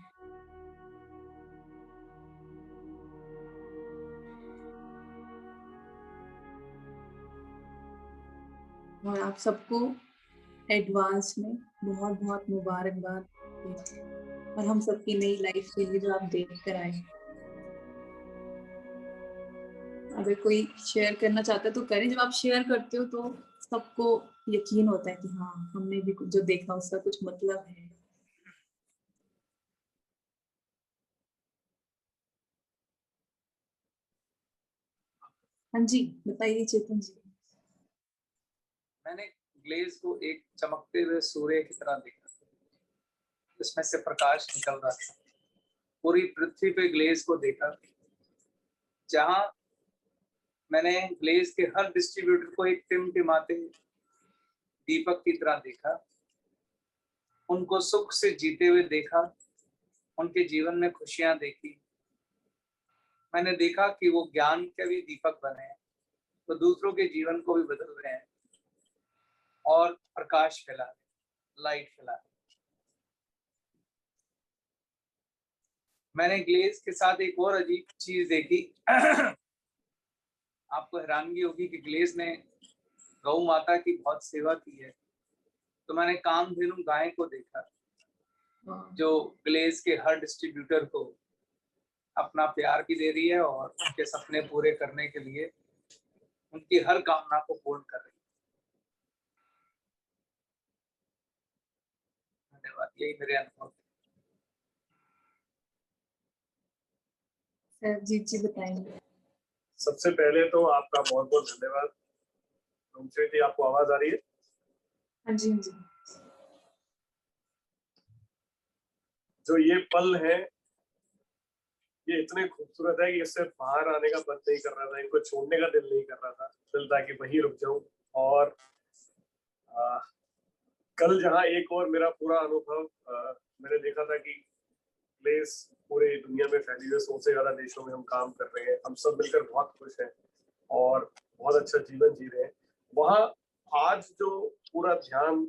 और आप सबको एडवांस में बहुत बहुत मुबारकबाद और हम सबकी नई लाइफ के लिए जो आप देख कर आए। अगर कोई शेयर करना चाहता है तो करें। जब आप शेयर करते हो तो सबको यकीन होता है कि हाँ, हमने भी जो देखा उसका कुछ मतलब है। हाँ जी, बताइए चेतन जी। मैंने ग्लेज को एक चमकते हुए सूर्य की तरह देखा, जिसमें से प्रकाश निकल रहा था। पूरी पृथ्वी पे ग्लेज को देखा, जहां मैंने ग्लेज के हर डिस्ट्रीब्यूटर को एक टिमटिमाते दीपक की तरह देखा, उनको सुख से जीते हुए देखा, उनके जीवन में खुशियां देखी। मैंने देखा कि वो ज्ञान के भी दीपक बने हैं, तो दूसरों के जीवन को भी बदल रहे हैं और प्रकाश फैला रहे, लाइट फैला रहे। मैंने ग्लेज के साथ एक और अजीब चीज देखी। आपको हैरानगी होगी कि ग्लेज ने गौ माता की बहुत सेवा की है। तो मैंने कामधेनु गाय को देखा, जो ग्लेज के हर डिस्ट्रीब्यूटर को अपना प्यार भी दे रही है और उनके सपने पूरे करने के लिए उनकी हर कामना को पूर्ण कर रही है। धन्यवाद, यही मेरे अनुभव। सरबजीत जी बताएंगे। सबसे पहले तो आपका बहुत बहुत धन्यवाद। जी, आपको आवाज आ रही है? हाँ जी, हाँ जी। जो ये पल है ये इतने खूबसूरत है कि इससे बाहर आने का मन नहीं कर रहा था, इनको छोड़ने का दिल नहीं कर रहा था। दिल था कि वहीं रुक जाऊं। और कल जहां एक और मेरा पूरा अनुभव मैंने देखा था कि प्लेस पूरे दुनिया में फैली हुई, 100 से ज्यादा देशों में हम काम कर रहे हैं, हम सब मिलकर बहुत खुश हैं और बहुत अच्छा जीवन जी रहे हैं। वहाँ आज जो पूरा ध्यान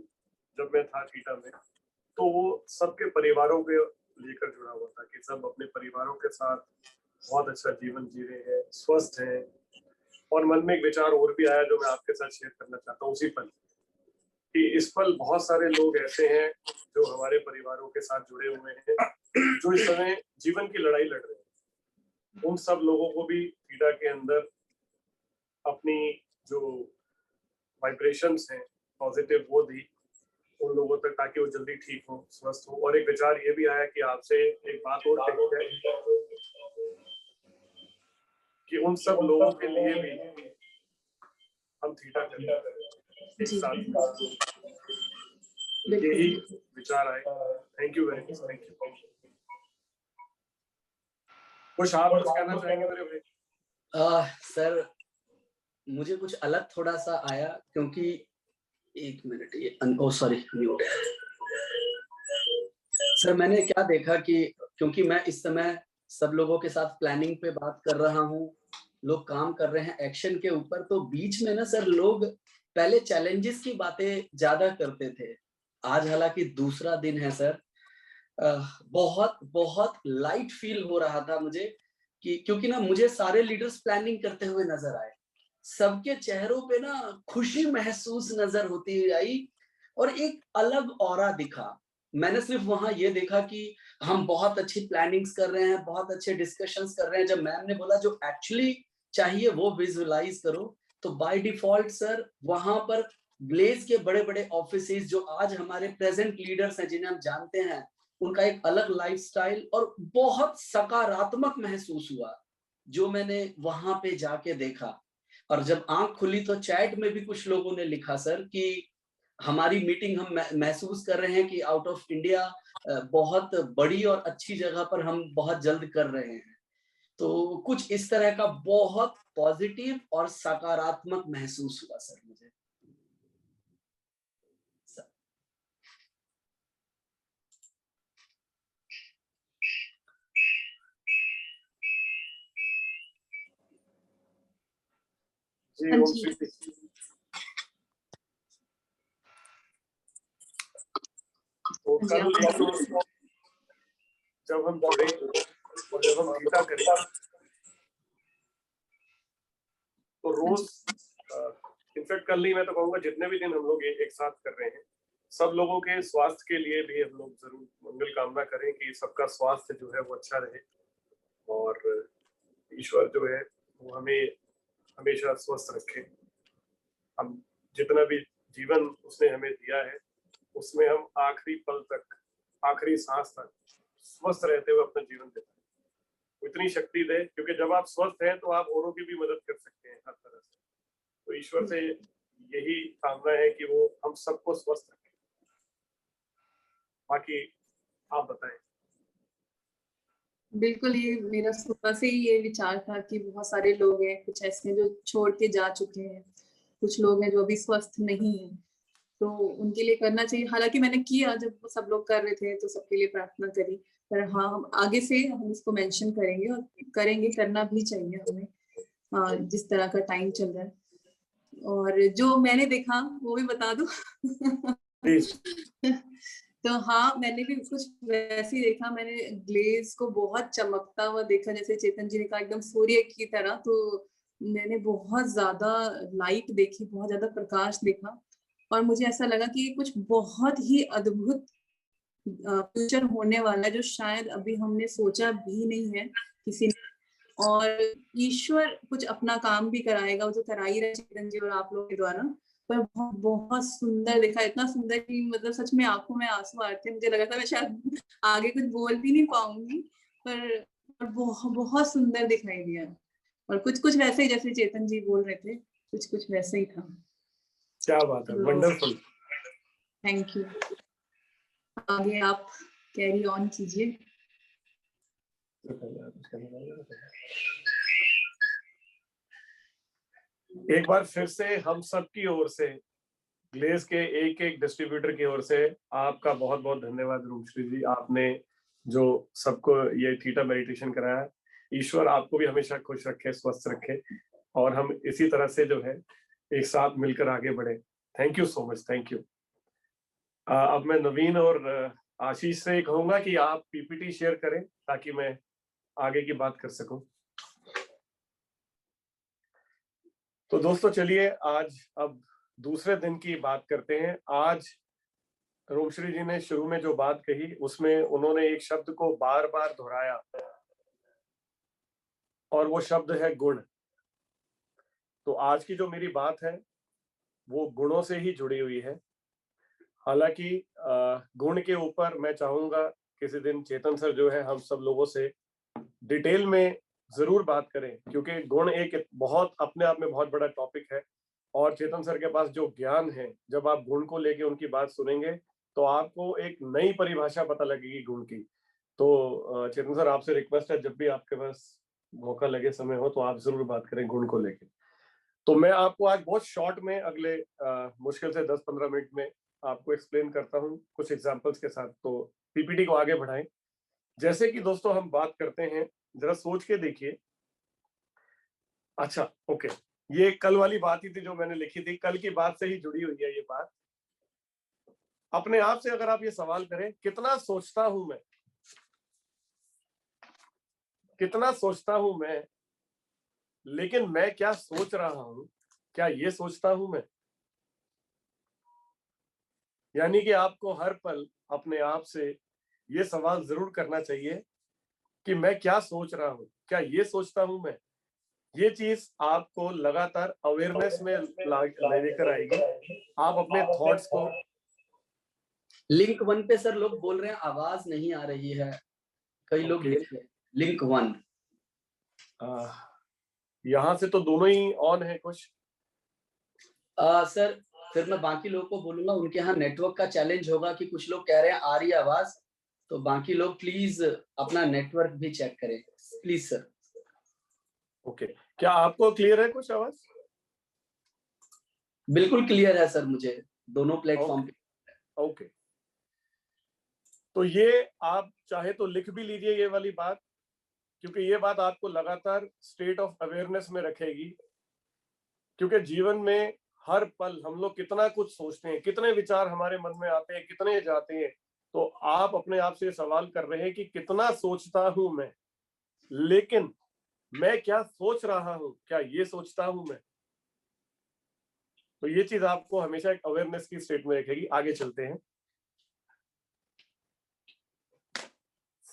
जब मैं था कीटा में, तो वो सबके परिवारों के लेकर जुड़ा हुआ था कि सब अपने परिवारों के साथ बहुत अच्छा जीवन जी रहे हैं, स्वस्थ हैं। और मन में एक विचार और भी आया जो मैं आपके साथ शेयर करना चाहता हूँ उसी पल, कि इस पल बहुत सारे लोग ऐसे हैं जो हमारे परिवारों के साथ जुड़े हुए हैं, जो इस समय जीवन की लड़ाई लड़ रहे हैं। उन सब लोगों को भी कीटा के अंदर अपनी जो वाइब्रेशंस हैं पॉजिटिव वो दी उन लोगों तक, ताकि वो जल्दी ठीक हो, स्वस्थ हो। और एक विचार ये भी आया कि आपसे एक बात और कही जाए। कि उन सब लोगों के लिए भी हम थीटा करें एक जी साथ। बिल्कुल। यही विचार आए। Thank you very much. Thank you. कुछ आप कुछ कहना चाहेंगे मेरे भाई? सर मुझे कुछ अलग थोड़ा सा आया, क्योंकि एक मिनट, ये ओ सॉरी म्यूट है सर। मैंने क्या देखा कि क्योंकि मैं इस समय सब लोगों के साथ प्लानिंग पे बात कर रहा हूँ, लोग काम कर रहे हैं एक्शन के ऊपर, तो बीच में ना सर लोग पहले चैलेंजेस की बातें ज्यादा करते थे। आज हालांकि दूसरा दिन है सर, बहुत बहुत लाइट फील हो रहा था मुझे कि क्योंकि ना मुझे सारे लीडर्स प्लानिंग करते हुए नजर आए, सबके चेहरों पे ना खुशी महसूस नजर होती हुई आई और एक अलग ऑरा दिखा। मैंने सिर्फ वहां ये देखा कि हम बहुत अच्छी प्लानिंग्स कर रहे हैं, बहुत अच्छे डिस्कशंस कर रहे हैं। जब मैम ने बोला जो एक्चुअली चाहिए वो विजुअलाइज करो, तो बाय डिफॉल्ट सर वहां पर ग्लेज के बड़े बड़े ऑफिसेज जो आज हमारे प्रेजेंट लीडर्स हैं जिन्हें हम जानते हैं, उनका एक अलग लाइफस्टाइल और बहुत सकारात्मक महसूस हुआ जो मैंने वहां पे जाके देखा। और जब आंख खुली तो चैट में भी कुछ लोगों ने लिखा सर कि हमारी मीटिंग हम महसूस कर रहे हैं कि आउट ऑफ इंडिया बहुत बड़ी और अच्छी जगह पर हम बहुत जल्द कर रहे हैं। तो कुछ इस तरह का बहुत पॉजिटिव और सकारात्मक महसूस हुआ सर मुझे। जी हाँ ओम जी। श्री। तो हाँ जी, कल आप जब हम जुड़े और जब हम थीटा करें तो रोज इनफैक्ट कल नहीं, मैं तो कहूँगा जितने भी दिन हम लोग एक साथ कर रहे हैं, सब लोगों के स्वास्थ्य के लिए भी हम लोग जरूर मंगल कामना करें कि सबका स्वास्थ्य जो है वो अच्छा रहे और ईश्वर जो है वो हमें हमेशा स्वस्थ रखे। हम जितना भी जीवन उसने हमें दिया है उसमें हम आखिरी पल तक, आखिरी सांस तक स्वस्थ रहते हुए अपना जीवन बिताएं। इतनी शक्ति दे, क्योंकि जब आप स्वस्थ हैं तो आप औरों की भी मदद कर सकते हैं हर तरह से। तो ईश्वर से यही कामना है कि वो हम सबको स्वस्थ रखे। बाकी आप बताएं। बिल्कुल, ये मेरा सुबह से ही ये विचार था कि बहुत सारे लोग हैं, कुछ ऐसे हैं जो छोड़ के जा चुके हैं, कुछ लोग हैं जो अभी स्वस्थ नहीं है, तो उनके लिए करना चाहिए। हालांकि मैंने किया, जब सब लोग कर रहे थे तो सबके लिए प्रार्थना करी, पर हाँ हम आगे से हम इसको मेंशन करेंगे और करेंगे, करना भी चाहिए हमें जिस तरह का टाइम चल रहा है। और जो मैंने देखा वो भी बता दूं तो हाँ, मैंने भी कुछ वैसे ही देखा। मैंने ग्लेज को बहुत चमकता हुआ देखा, जैसे चेतन जी ने कहा एकदम सूर्य की तरह। तो मैंने बहुत ज्यादा लाइट देखी, बहुत ज्यादा प्रकाश देखा और मुझे ऐसा लगा कि कुछ बहुत ही अद्भुत फ्यूचर होने वाला है जो शायद अभी हमने सोचा भी नहीं है किसी ने। और ईश्वर कुछ अपना काम भी कराएगा, वो तो करा ही रहे चेतन जी और आप लोगों के द्वारा। पर बहुत बहुत सुंदर देखा, इतना सुंदर कि मतलब सच में आंखों में आंसू आ रहे थे। मुझे लगा था मैं शायद आगे कुछ बोल भी नहीं पाऊंगी, पर बहुत बहुत सुंदर दिखाई दिया। और कुछ कुछ वैसे ही जैसे चेतन जी बोल रहे थे, कुछ कुछ वैसे ही था। क्या बात है, वंडरफुल। Thank you. आगे आप कैरी ऑन कीजिए। एक बार फिर से हम सब की ओर से, ग्लेज के एक एक डिस्ट्रीब्यूटर की ओर से आपका बहुत बहुत धन्यवाद रूपश्री जी। आपने जो सबको ये थीटा मेडिटेशन कराया, ईश्वर आपको भी हमेशा खुश रखे, स्वस्थ रखे और हम इसी तरह से जो है एक साथ मिलकर आगे बढ़े। Thank you so much. Thank you. अब मैं नवीन और आशीष से कहूंगा कि आप पीपीटी शेयर करें ताकि मैं आगे की बात कर सकूं। तो दोस्तों चलिए आज अब दूसरे दिन की बात करते हैं। आज रोमश्री जी ने शुरू में जो बात कही उसमें उन्होंने एक शब्द को बार बार दोहराया और वो शब्द है गुण। तो आज की जो मेरी बात है वो गुणों से ही जुड़ी हुई है। हालांकि गुण के ऊपर मैं चाहूंगा किसी दिन चेतन सर जो है हम सब लोगों से डिटेल में जरूर बात करें, क्योंकि गुण एक बहुत अपने आप में बहुत बड़ा टॉपिक है। और चेतन सर के पास जो ज्ञान है, जब आप गुण को लेके उनकी बात सुनेंगे तो आपको एक नई परिभाषा पता लगेगी गुण की। तो चेतन सर, आपसे रिक्वेस्ट है, जब भी आपके पास मौका लगे, समय हो, तो आप जरूर बात करें गुण को लेके। तो मैं आपको आज बहुत शॉर्ट में अगले मुश्किल से 10-15 मिनट में आपको एक्सप्लेन करता हूँ कुछ एग्जांपल्स के साथ। तो पीपीटी को आगे बढ़ाएं। जैसे कि दोस्तों हम बात करते हैं, जरा सोच के देखिए। अच्छा, ओके, ये कल वाली बात ही थी जो मैंने लिखी थी, कल की बात से ही जुड़ी हुई है ये बात। अपने आप से अगर आप ये सवाल करें, कितना सोचता हूं मैं, कितना सोचता हूं मैं, लेकिन मैं क्या सोच रहा हूं, क्या ये सोचता हूं मैं? यानी कि आपको हर पल अपने आप से ये सवाल जरूर करना चाहिए कि मैं क्या सोच रहा हूं, क्या ये सोचता हूं मैं? ये चीज आपको लगातार अवेयरनेस में लेकर आएगी। आप अपने थॉट्स को लिंक 1 पे सर लोग बोल रहे हैं आवाज नहीं आ रही है, कई लोग Okay. लिख रहे हैं लिंक 1। यहाँ से तो दोनों ही ऑन है कुछ। सर फिर मैं बाकी लोगों को बोलूंगा, उनके यहाँ नेटवर्क का चैलेंज होगा कि कुछ लोग कह रहे हैं आ रही है आवाज, तो बाकी लोग प्लीज अपना नेटवर्क भी चेक करें प्लीज सर। ओके, क्या आपको क्लियर है कुछ आवाज? बिल्कुल क्लियर है सर मुझे दोनों प्लेटफॉर्म पे। ओके, तो ये आप चाहे तो लिख भी लीजिए ये वाली बात, क्योंकि ये बात आपको लगातार स्टेट ऑफ अवेयरनेस में रखेगी। क्योंकि जीवन में हर पल हम लोग कितना कुछ सोचते हैं, कितने विचार हमारे मन में आते हैं, कितने जाते हैं। तो आप अपने आप से सवाल कर रहे हैं कि कितना सोचता हूं मैं, लेकिन मैं क्या सोच रहा हूं, क्या ये सोचता हूं मैं? तो ये चीज आपको हमेशा एक अवेयरनेस की स्टेट में रखेगी। आगे चलते हैं।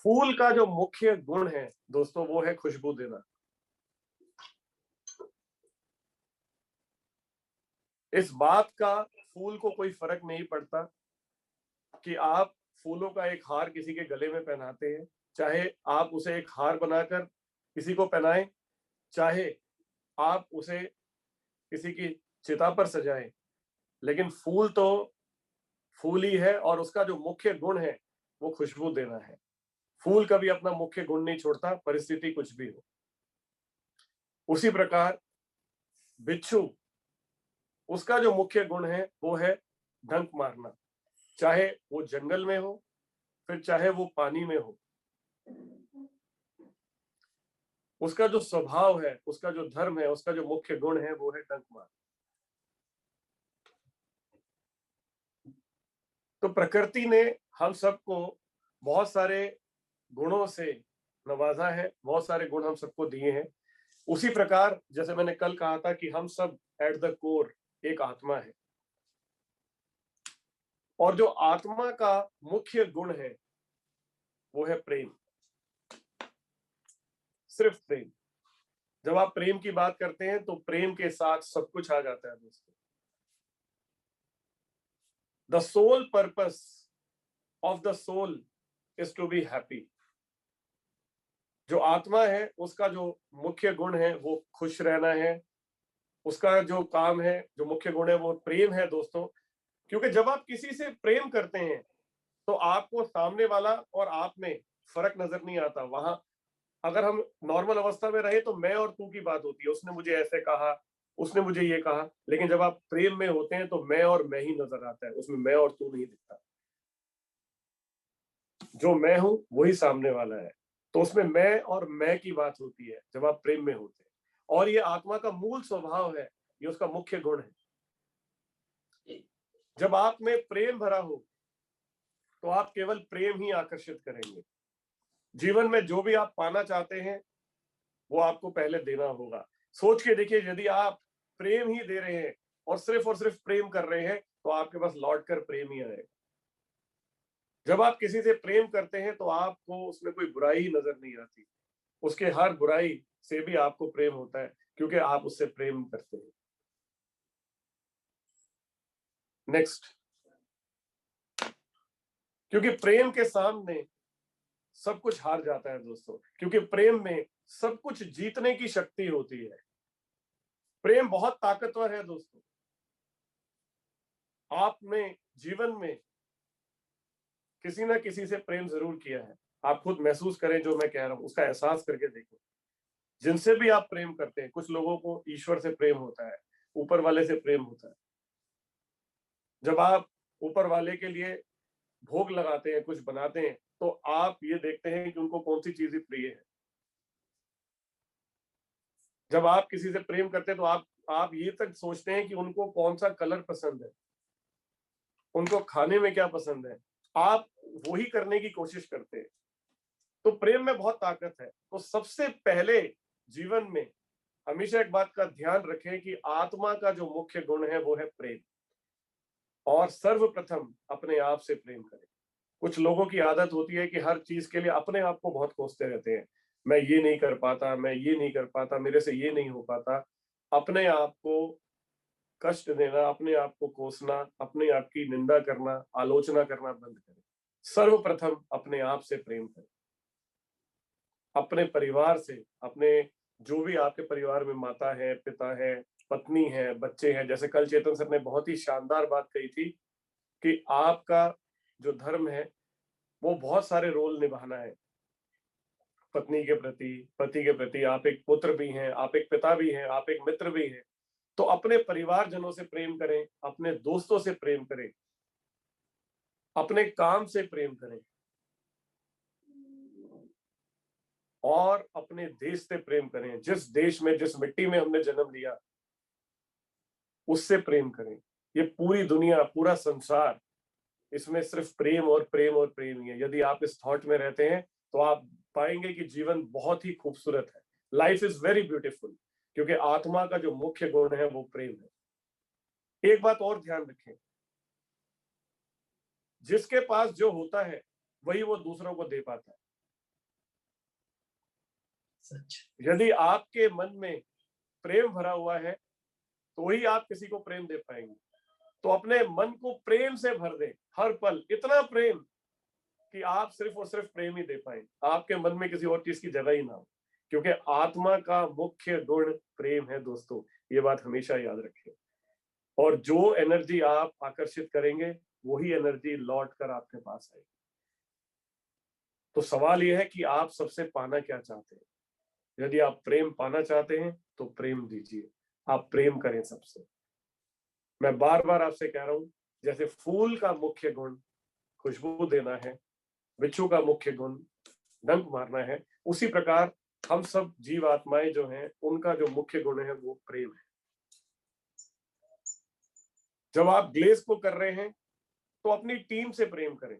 फूल का जो मुख्य गुण है दोस्तों, वो है खुशबू देना। इस बात का फूल को कोई फर्क नहीं पड़ता कि आप फूलों का एक हार किसी के गले में पहनाते हैं, चाहे आप उसे एक हार बनाकर किसी को पहनाएं, चाहे आप उसे किसी की चिता पर सजाएं, लेकिन फूल तो फूल ही है और उसका जो मुख्य गुण है वो खुशबू देना है। फूल कभी अपना मुख्य गुण नहीं छोड़ता, परिस्थिति कुछ भी हो। उसी प्रकार बिच्छू, उसका जो मुख्य गुण है वो है डंक मारना, चाहे वो जंगल में हो, फिर चाहे वो पानी में हो। उसका जो स्वभाव है, उसका जो धर्म है, उसका जो मुख्य गुण है वो है डंक मारना। तो प्रकृति ने हम सबको बहुत सारे गुणों से नवाजा है, बहुत सारे गुण हम सबको दिए हैं। उसी प्रकार जैसे मैंने कल कहा था कि हम सब एट द कोर एक आत्मा है, और जो आत्मा का मुख्य गुण है वो है प्रेम, सिर्फ प्रेम। जब आप प्रेम की बात करते हैं तो प्रेम के साथ सब कुछ आ जाता है दोस्तों। The sole purpose of the soul is to be happy. जो आत्मा है उसका जो मुख्य गुण है वो खुश रहना है। उसका जो काम है, जो मुख्य गुण है वो प्रेम है दोस्तों। क्योंकि जब आप किसी से प्रेम करते हैं तो आपको सामने वाला और आप में फर्क नजर नहीं आता। वहां अगर हम नॉर्मल अवस्था में रहे तो मैं और तू की बात होती है, उसने मुझे ऐसे कहा, उसने मुझे ये कहा। लेकिन जब आप प्रेम में होते हैं तो मैं और मैं ही नजर आता है, उसमें मैं और तू नहीं दिखता। जो मैं हूं वही सामने वाला है, तो उसमें मैं और मैं की बात होती है जब आप प्रेम में होते हैं। और ये आत्मा का मूल स्वभाव है, ये उसका मुख्य गुण है। जब आप में प्रेम भरा हो तो आप केवल प्रेम ही आकर्षित करेंगे। जीवन में जो भी आप पाना चाहते हैं वो आपको पहले देना होगा। सोच के देखिए, यदि आप प्रेम ही दे रहे हैं और सिर्फ प्रेम कर रहे हैं तो आपके पास लौट कर प्रेम ही आएगा। जब आप किसी से प्रेम करते हैं तो आपको उसमें कोई बुराई ही नजर नहीं आती, उसके हर बुराई से भी आपको प्रेम होता है, क्योंकि आप उससे प्रेम करते हैं। नेक्स्ट, क्योंकि प्रेम के सामने सब कुछ हार जाता है दोस्तों, क्योंकि प्रेम में सब कुछ जीतने की शक्ति होती है। प्रेम बहुत ताकतवर है दोस्तों। आपने जीवन में किसी ना किसी से प्रेम जरूर किया है। आप खुद महसूस करें जो मैं कह रहा हूं, उसका एहसास करके देखें। जिनसे भी आप प्रेम करते हैं, कुछ लोगों को ईश्वर से प्रेम होता है, ऊपर वाले से प्रेम होता है। जब आप ऊपर वाले के लिए भोग लगाते हैं, कुछ बनाते हैं, तो आप ये देखते हैं कि उनको कौन सी चीजें प्रिय है। जब आप किसी से प्रेम करते हैं तो आप ये तक सोचते हैं कि उनको कौन सा कलर पसंद है, उनको खाने में क्या पसंद है, आप वही करने की कोशिश करते हैं। तो प्रेम में बहुत ताकत है। तो सबसे पहले जीवन में हमेशा एक बात का ध्यान रखें कि आत्मा का जो मुख्य गुण है वो है प्रेम, और सर्वप्रथम अपने आप से प्रेम करें। कुछ लोगों की आदत होती है कि हर चीज के लिए अपने आप को बहुत कोसते रहते हैं। मैं ये नहीं कर पाता, मैं ये नहीं कर पाता, मेरे से ये नहीं हो पाता। अपने आप को कष्ट देना, अपने आप को कोसना, अपने आप की निंदा करना, आलोचना करना बंद करें। सर्वप्रथम अपने आप से प्रेम करें। अपने परिवार से, अपने जो भी आपके परिवार में माता है, पिता है, पत्नी है, बच्चे हैं। जैसे कल चेतन सर ने बहुत ही शानदार बात कही थी कि आपका जो धर्म है वो बहुत सारे रोल निभाना है। पत्नी के प्रति, पति के प्रति, आप एक पुत्र भी हैं, आप एक पिता भी हैं, आप एक मित्र भी हैं। तो अपने परिवारजनों से प्रेम करें, अपने दोस्तों से प्रेम करें, अपने काम से प्रेम करें, और अपने देश से प्रेम करें। जिस देश में, जिस मिट्टी में हमने जन्म लिया, उससे प्रेम करें। ये पूरी दुनिया, पूरा संसार, इसमें सिर्फ प्रेम और प्रेम और प्रेम ही है। यदि आप इस थॉट में रहते हैं तो आप पाएंगे कि जीवन बहुत ही खूबसूरत है। लाइफ इज वेरी ब्यूटीफुल, क्योंकि आत्मा का जो मुख्य गुण है वो प्रेम है। एक बात और ध्यान रखें, जिसके पास जो होता है वही वो दूसरों को दे पाता है। सच। यदि आपके मन में प्रेम भरा हुआ है तो ही आप किसी को प्रेम दे पाएंगे। तो अपने मन को प्रेम से भर दें, हर पल इतना प्रेम कि आप सिर्फ और सिर्फ प्रेम ही दे पाए, आपके मन में किसी और चीज की जगह ही ना हो। क्योंकि आत्मा का मुख्य गुण प्रेम है दोस्तों, ये बात हमेशा याद रखें। और जो एनर्जी आप आकर्षित करेंगे वही एनर्जी लौट कर आपके पास आएगी। तो सवाल यह है कि आप सबसे पाना क्या चाहते हैं। यदि आप प्रेम पाना चाहते हैं तो प्रेम दीजिए, आप प्रेम करें सबसे। मैं बार बार आपसे कह रहा हूं, जैसे फूल का मुख्य गुण खुशबू देना है, बिच्छू का मुख्य गुण डंक मारना है, उसी प्रकार हम सब जीव आत्माएं जो हैं उनका जो मुख्य गुण है वो प्रेम है। जब आप ग्लेस को कर रहे हैं तो अपनी टीम से प्रेम करें,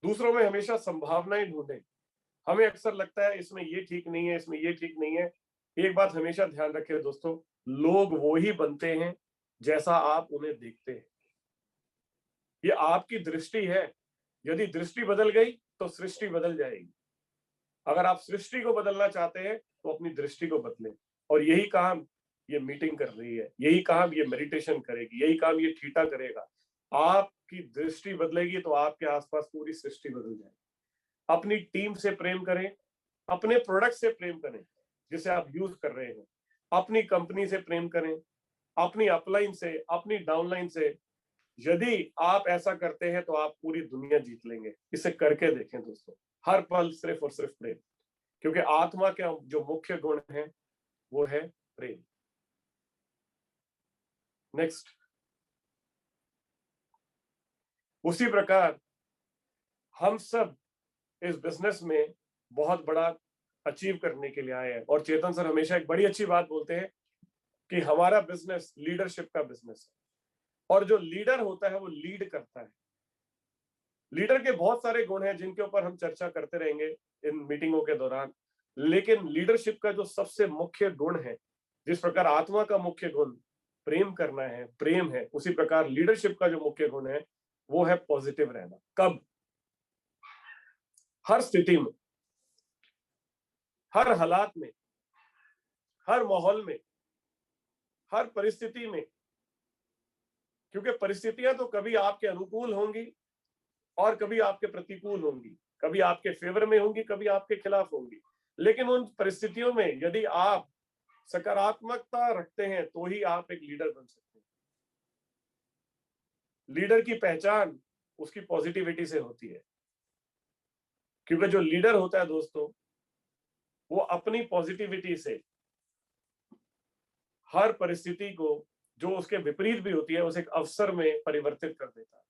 दूसरों में हमेशा संभावनाएं ढूंढें। हमें अक्सर लगता है इसमें ये ठीक नहीं है, इसमें ये ठीक नहीं है। एक बात हमेशा ध्यान रखें दोस्तों, लोग वो ही बनते हैं जैसा आप उन्हें देखते हैं। ये आपकी दृष्टि है, यदि दृष्टि बदल गई तो सृष्टि बदल जाएगी। अगर आप सृष्टि को बदलना चाहते हैं तो अपनी दृष्टि को बदलें। और यही काम ये मीटिंग कर रही है, यही काम ये मेडिटेशन करेगी, यही काम ये थीटा करेगा। आपकी दृष्टि बदलेगी तो आपके आसपास पूरी सृष्टि बदल जाएगी। अपनी टीम से प्रेम करें, अपने प्रोडक्ट से प्रेम करें जिसे आप यूज कर रहे हैं, अपनी कंपनी से प्रेम करें, अपनी अपलाइन से, अपनी डाउनलाइन से। यदि आप ऐसा करते हैं तो आप पूरी दुनिया जीत लेंगे। इसे करके देखें दोस्तों, हर पल सिर्फ और सिर्फ प्रेम, क्योंकि आत्मा का जो मुख्य गुण है वो है प्रेम। नेक्स्ट, उसी प्रकार हम सब इस बिजनेस में बहुत बड़ा अचीव करने के लिए आए हैं। और चेतन सर हमेशा एक बड़ी अच्छी बात बोलते हैं कि हमारा बिजनेस लीडरशिप का बिजनेस है, और जो लीडर होता है वो लीड करता है। लीडर के बहुत सारे गुण हैं जिनके ऊपर हम चर्चा करते रहेंगे इन मीटिंगों के दौरान, लेकिन लीडरशिप का जो सबसे मुख्य गुण है, जिस प्रकार आत्मा का मुख्य गुण प्रेम करना है, प्रेम है, उसी प्रकार लीडरशिप का जो मुख्य गुण है वो है पॉजिटिव रहना। कब? हर स्थिति में, हर हालात में, हर माहौल में, हर परिस्थिति में। क्योंकि परिस्थितियां तो कभी आपके अनुकूल होंगी और कभी आपके प्रतिकूल होंगी। कभी आपके फेवर में होंगी, कभी आपके खिलाफ होंगी, लेकिन उन परिस्थितियों में यदि आप सकारात्मकता रखते हैं तो ही आप एक लीडर बन सकते हैं। लीडर की पहचान उसकी पॉजिटिविटी से होती है, क्योंकि जो लीडर होता है दोस्तों, वो अपनी पॉजिटिविटी से हर परिस्थिति को, जो उसके विपरीत भी होती है, उसे एक अवसर में परिवर्तित कर देता है।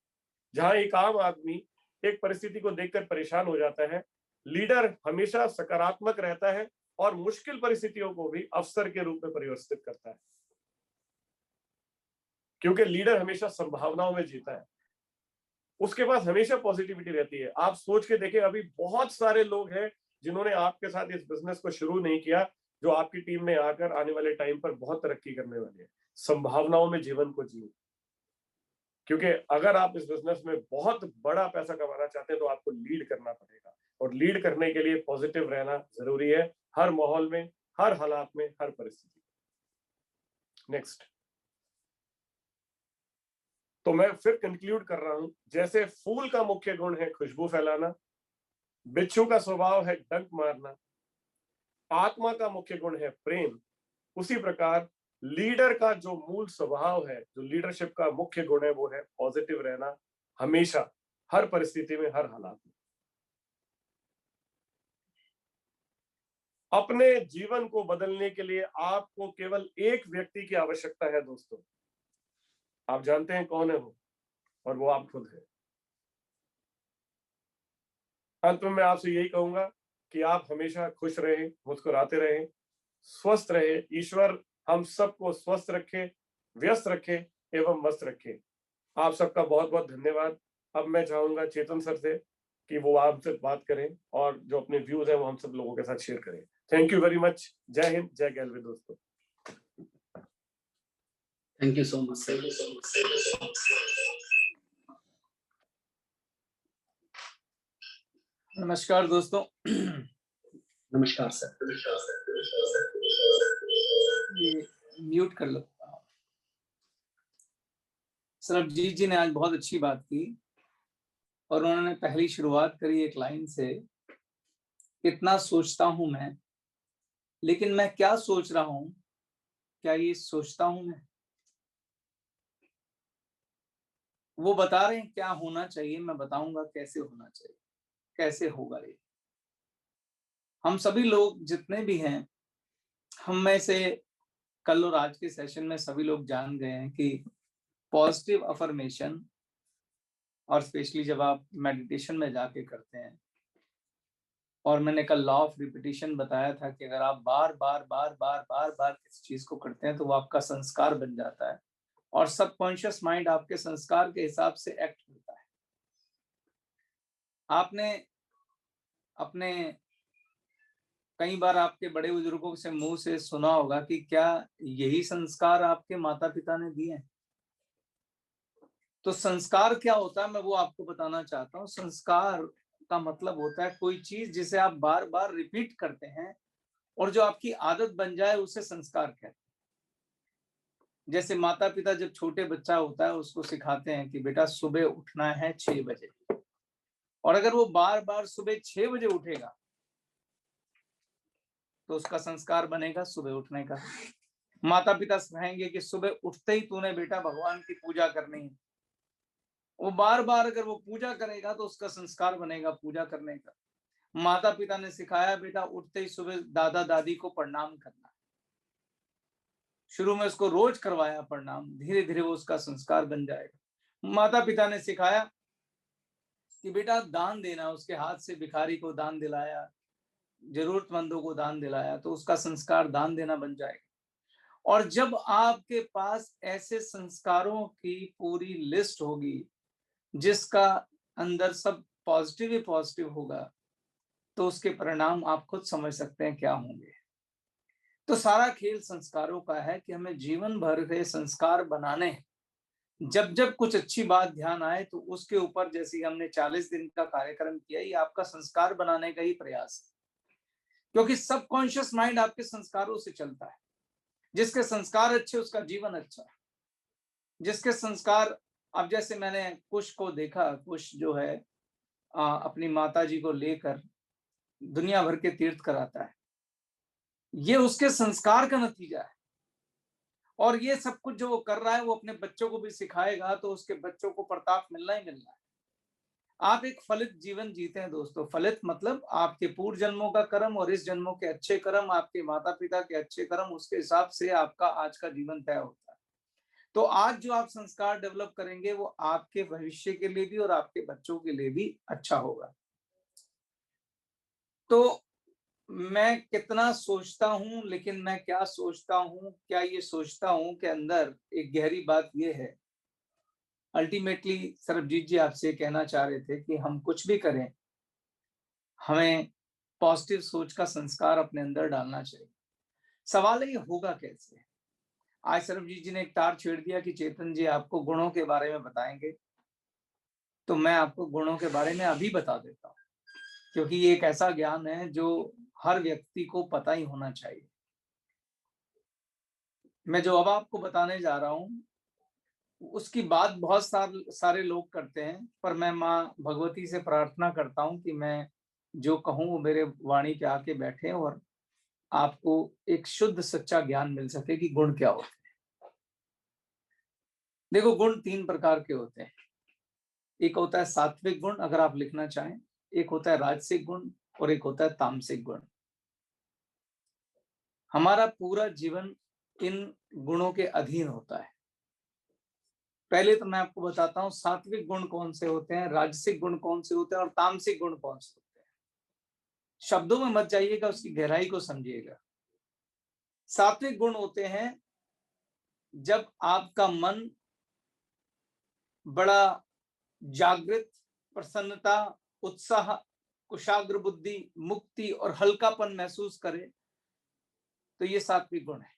जहां एक आम आदमी एक परिस्थिति को देखकर परेशान हो जाता है, लीडर हमेशा सकारात्मक रहता है और मुश्किल परिस्थितियों को भी अवसर के रूप में परिवर्तित करता है, क्योंकि लीडर हमेशा संभावनाओं में जीता है, उसके पास हमेशा पॉजिटिविटी रहती है। आप सोच के देखें, अभी बहुत सारे लोग हैं जिन्होंने आपके साथ इस बिजनेस को शुरू नहीं किया, जो आपकी टीम में आकर आने वाले टाइम पर बहुत तरक्की करने वाले हैं। संभावनाओं में जीवन को जियो, क्योंकि अगर आप इस बिजनेस में बहुत बड़ा पैसा कमाना चाहते हैं तो आपको लीड करना पड़ेगा, और लीड करने के लिए पॉजिटिव रहना जरूरी है, हर माहौल में, हर हालात में, हर परिस्थिति में। नेक्स्ट, तो मैं फिर कंक्लूड कर रहा हूं, जैसे फूल का मुख्य गुण है खुशबू फैलाना, बिच्छू का स्वभाव है डंक मारना, आत्मा का मुख्य गुण है प्रेम, उसी प्रकार लीडर का जो मूल स्वभाव है, जो लीडरशिप का मुख्य गुण है, वो है पॉजिटिव रहना, हमेशा, हर परिस्थिति में, हर हालात में। अपने जीवन को बदलने के लिए आपको केवल एक व्यक्ति की आवश्यकता है दोस्तों। आप जानते हैं कौन है वो, और वो आप खुद है। अंत में मैं आपसे यही कहूंगा कि आप हमेशा खुश रहें, मुस्कुराते रहें, स्वस्थ रहे। ईश्वर हम सबको स्वस्थ रखे, व्यस्त रखे एवं मस्त रखे। आप सबका बहुत बहुत धन्यवाद। अब मैं चाहूंगा चेतन सर से कि वो आपसे बात करें और जो अपने व्यूज है वो हम सब लोगों के साथ शेयर करें। Thank you very much. जय हिंद, जय गैलवे दोस्तों। Thank you so much sir. नमस्कार दोस्तों। नमस्कार सर। ये म्यूट कर लो। सरबजीत जी ने आज बहुत अच्छी बात की और उन्होंने पहली शुरुआत करी एक लाइन से, कितना सोचता हूं मैं, लेकिन मैं क्या सोच रहा हूं, क्या ये सोचता हूं मैं? वो बता रहे हैं क्या होना चाहिए, मैं बताऊंगा कैसे होना चाहिए, कैसे होगा ये। हम सभी लोग जितने भी हैं, हम में से कल और आज के सेशन में सभी लोग जान गए हैं कि पॉजिटिव अफर्मेशन, और स्पेशली जब आप मेडिटेशन में जाके करते हैं, और मैंने कल लॉ ऑफ रिपीटिशन बताया था कि अगर आप बार बार बार बार बार बार किसी चीज को करते हैं तो वो आपका संस्कार बन जाता है, और सबकॉन्शियस माइंड आपके संस्कार के हिसाब से एक्ट करता है। आपने अपने कई बार आपके बड़े बुजुर्गों से मुंह से सुना होगा कि क्या यही संस्कार आपके माता पिता ने दिए हैं? तो संस्कार क्या होता है, मैं वो आपको बताना चाहता हूँ। संस्कार का मतलब होता है कोई चीज जिसे आप बार बार रिपीट करते हैं और जो आपकी आदत बन जाए, उसे संस्कार कहते हैं। जैसे माता पिता जब छोटे बच्चा होता है उसको सिखाते हैं कि बेटा सुबह उठना है 6 बजे, और अगर वो बार बार सुबह 6 बजे उठेगा तो उसका संस्कार बनेगा सुबह उठने का। माता पिता सिखाएंगे कि सुबह उठते ही तूने बेटा भगवान की पूजा करनी है, वो बार बार अगर वो पूजा करेगा तो उसका संस्कार बनेगा पूजा करने का। माता पिता ने सिखाया बेटा उठते ही सुबह दादा दादी को प्रणाम करना, शुरू में उसको रोज करवाया प्रणाम, धीरे धीरे वो उसका संस्कार बन जाएगा। माता पिता ने सिखाया कि बेटा दान देना, उसके हाथ से भिखारी को दान दिलाया, जरूरतमंदों को दान दिलाया, तो उसका संस्कार दान देना बन जाएगा। और जब आपके पास ऐसे संस्कारों की पूरी लिस्ट होगी जिसका अंदर सब पॉजिटिव ही पॉजिटिव होगा, तो उसके परिणाम आप खुद समझ सकते हैं क्या होंगे। तो सारा खेल संस्कारों का है कि हमें जीवन भर के संस्कार बनाने हैं। जब जब कुछ अच्छी बात ध्यान आए तो उसके ऊपर, जैसे हमने 40 दिन का कार्यक्रम किया, ये आपका संस्कार बनाने का ही प्रयास है, क्योंकि सबकॉन्शियस माइंड आपके संस्कारों से चलता है। जिसके संस्कार अच्छे उसका जीवन अच्छा है। जिसके संस्कार, अब जैसे मैंने कुश को देखा, कुश जो है अपनी माता जी को लेकर दुनिया भर के तीर्थ कराता है, ये उसके संस्कार का नतीजा है। और ये सब कुछ जो वो कर रहा है वो अपने बच्चों को भी सिखाएगा, तो उसके बच्चों को प्रताप मिलना ही मिलना है। आप एक फलित जीवन जीते हैं दोस्तों। फलित मतलब आपके पूर्व जन्मों का कर्म और इस जन्मों के अच्छे कर्म, आपके माता पिता के अच्छे कर्म, उसके हिसाब से आपका आज का जीवन तय होता है। तो आज जो आप संस्कार डेवलप करेंगे वो आपके भविष्य के लिए भी और आपके बच्चों के लिए भी अच्छा होगा। तो मैं कितना सोचता हूं, लेकिन मैं क्या सोचता हूं, क्या ये सोचता हूं के अंदर एक गहरी बात ये है। अल्टीमेटली सरबजीत जी आपसे कहना चाह रहे थे कि हम कुछ भी करें, हमें पॉजिटिव सोच का संस्कार अपने अंदर डालना चाहिए। सवाल है ये होगा कैसे। आज सरबजीत जी ने एक तार छेड़ दिया कि चेतन जी आपको गुणों के बारे में बताएंगे, तो मैं आपको गुणों के बारे में अभी बता देता हूँ, क्योंकि ये एक ऐसा ज्ञान है जो हर व्यक्ति को पता ही होना चाहिए। मैं जो अब आपको बताने जा रहा हूँ उसकी बात बहुत सारे लोग करते हैं, पर मैं माँ भगवती से प्रार्थना करता हूँ कि मैं जो कहूँ वो मेरे वाणी पे आके बैठे और आपको एक शुद्ध सच्चा ज्ञान मिल सके कि गुण क्या होते हैं। देखो, गुण 3 प्रकार के होते हैं। एक होता है सात्विक गुण, अगर आप लिखना चाहें, एक होता है राजसिक गुण और एक होता है तामसिक गुण। हमारा पूरा जीवन इन गुणों के अधीन होता है। पहले तो मैं आपको बताता हूँ सात्विक गुण कौन से होते हैं, राजसिक गुण कौन से होते हैं और तामसिक गुण कौन से होते हैं। शब्दों में मत जाइएगा, उसकी गहराई को समझिएगा। सात्विक गुण होते हैं जब आपका मन बड़ा जागृत, प्रसन्नता, उत्साह, कुशाग्र बुद्धि, मुक्ति और हल्कापन महसूस करे, तो ये सात्विक गुण है।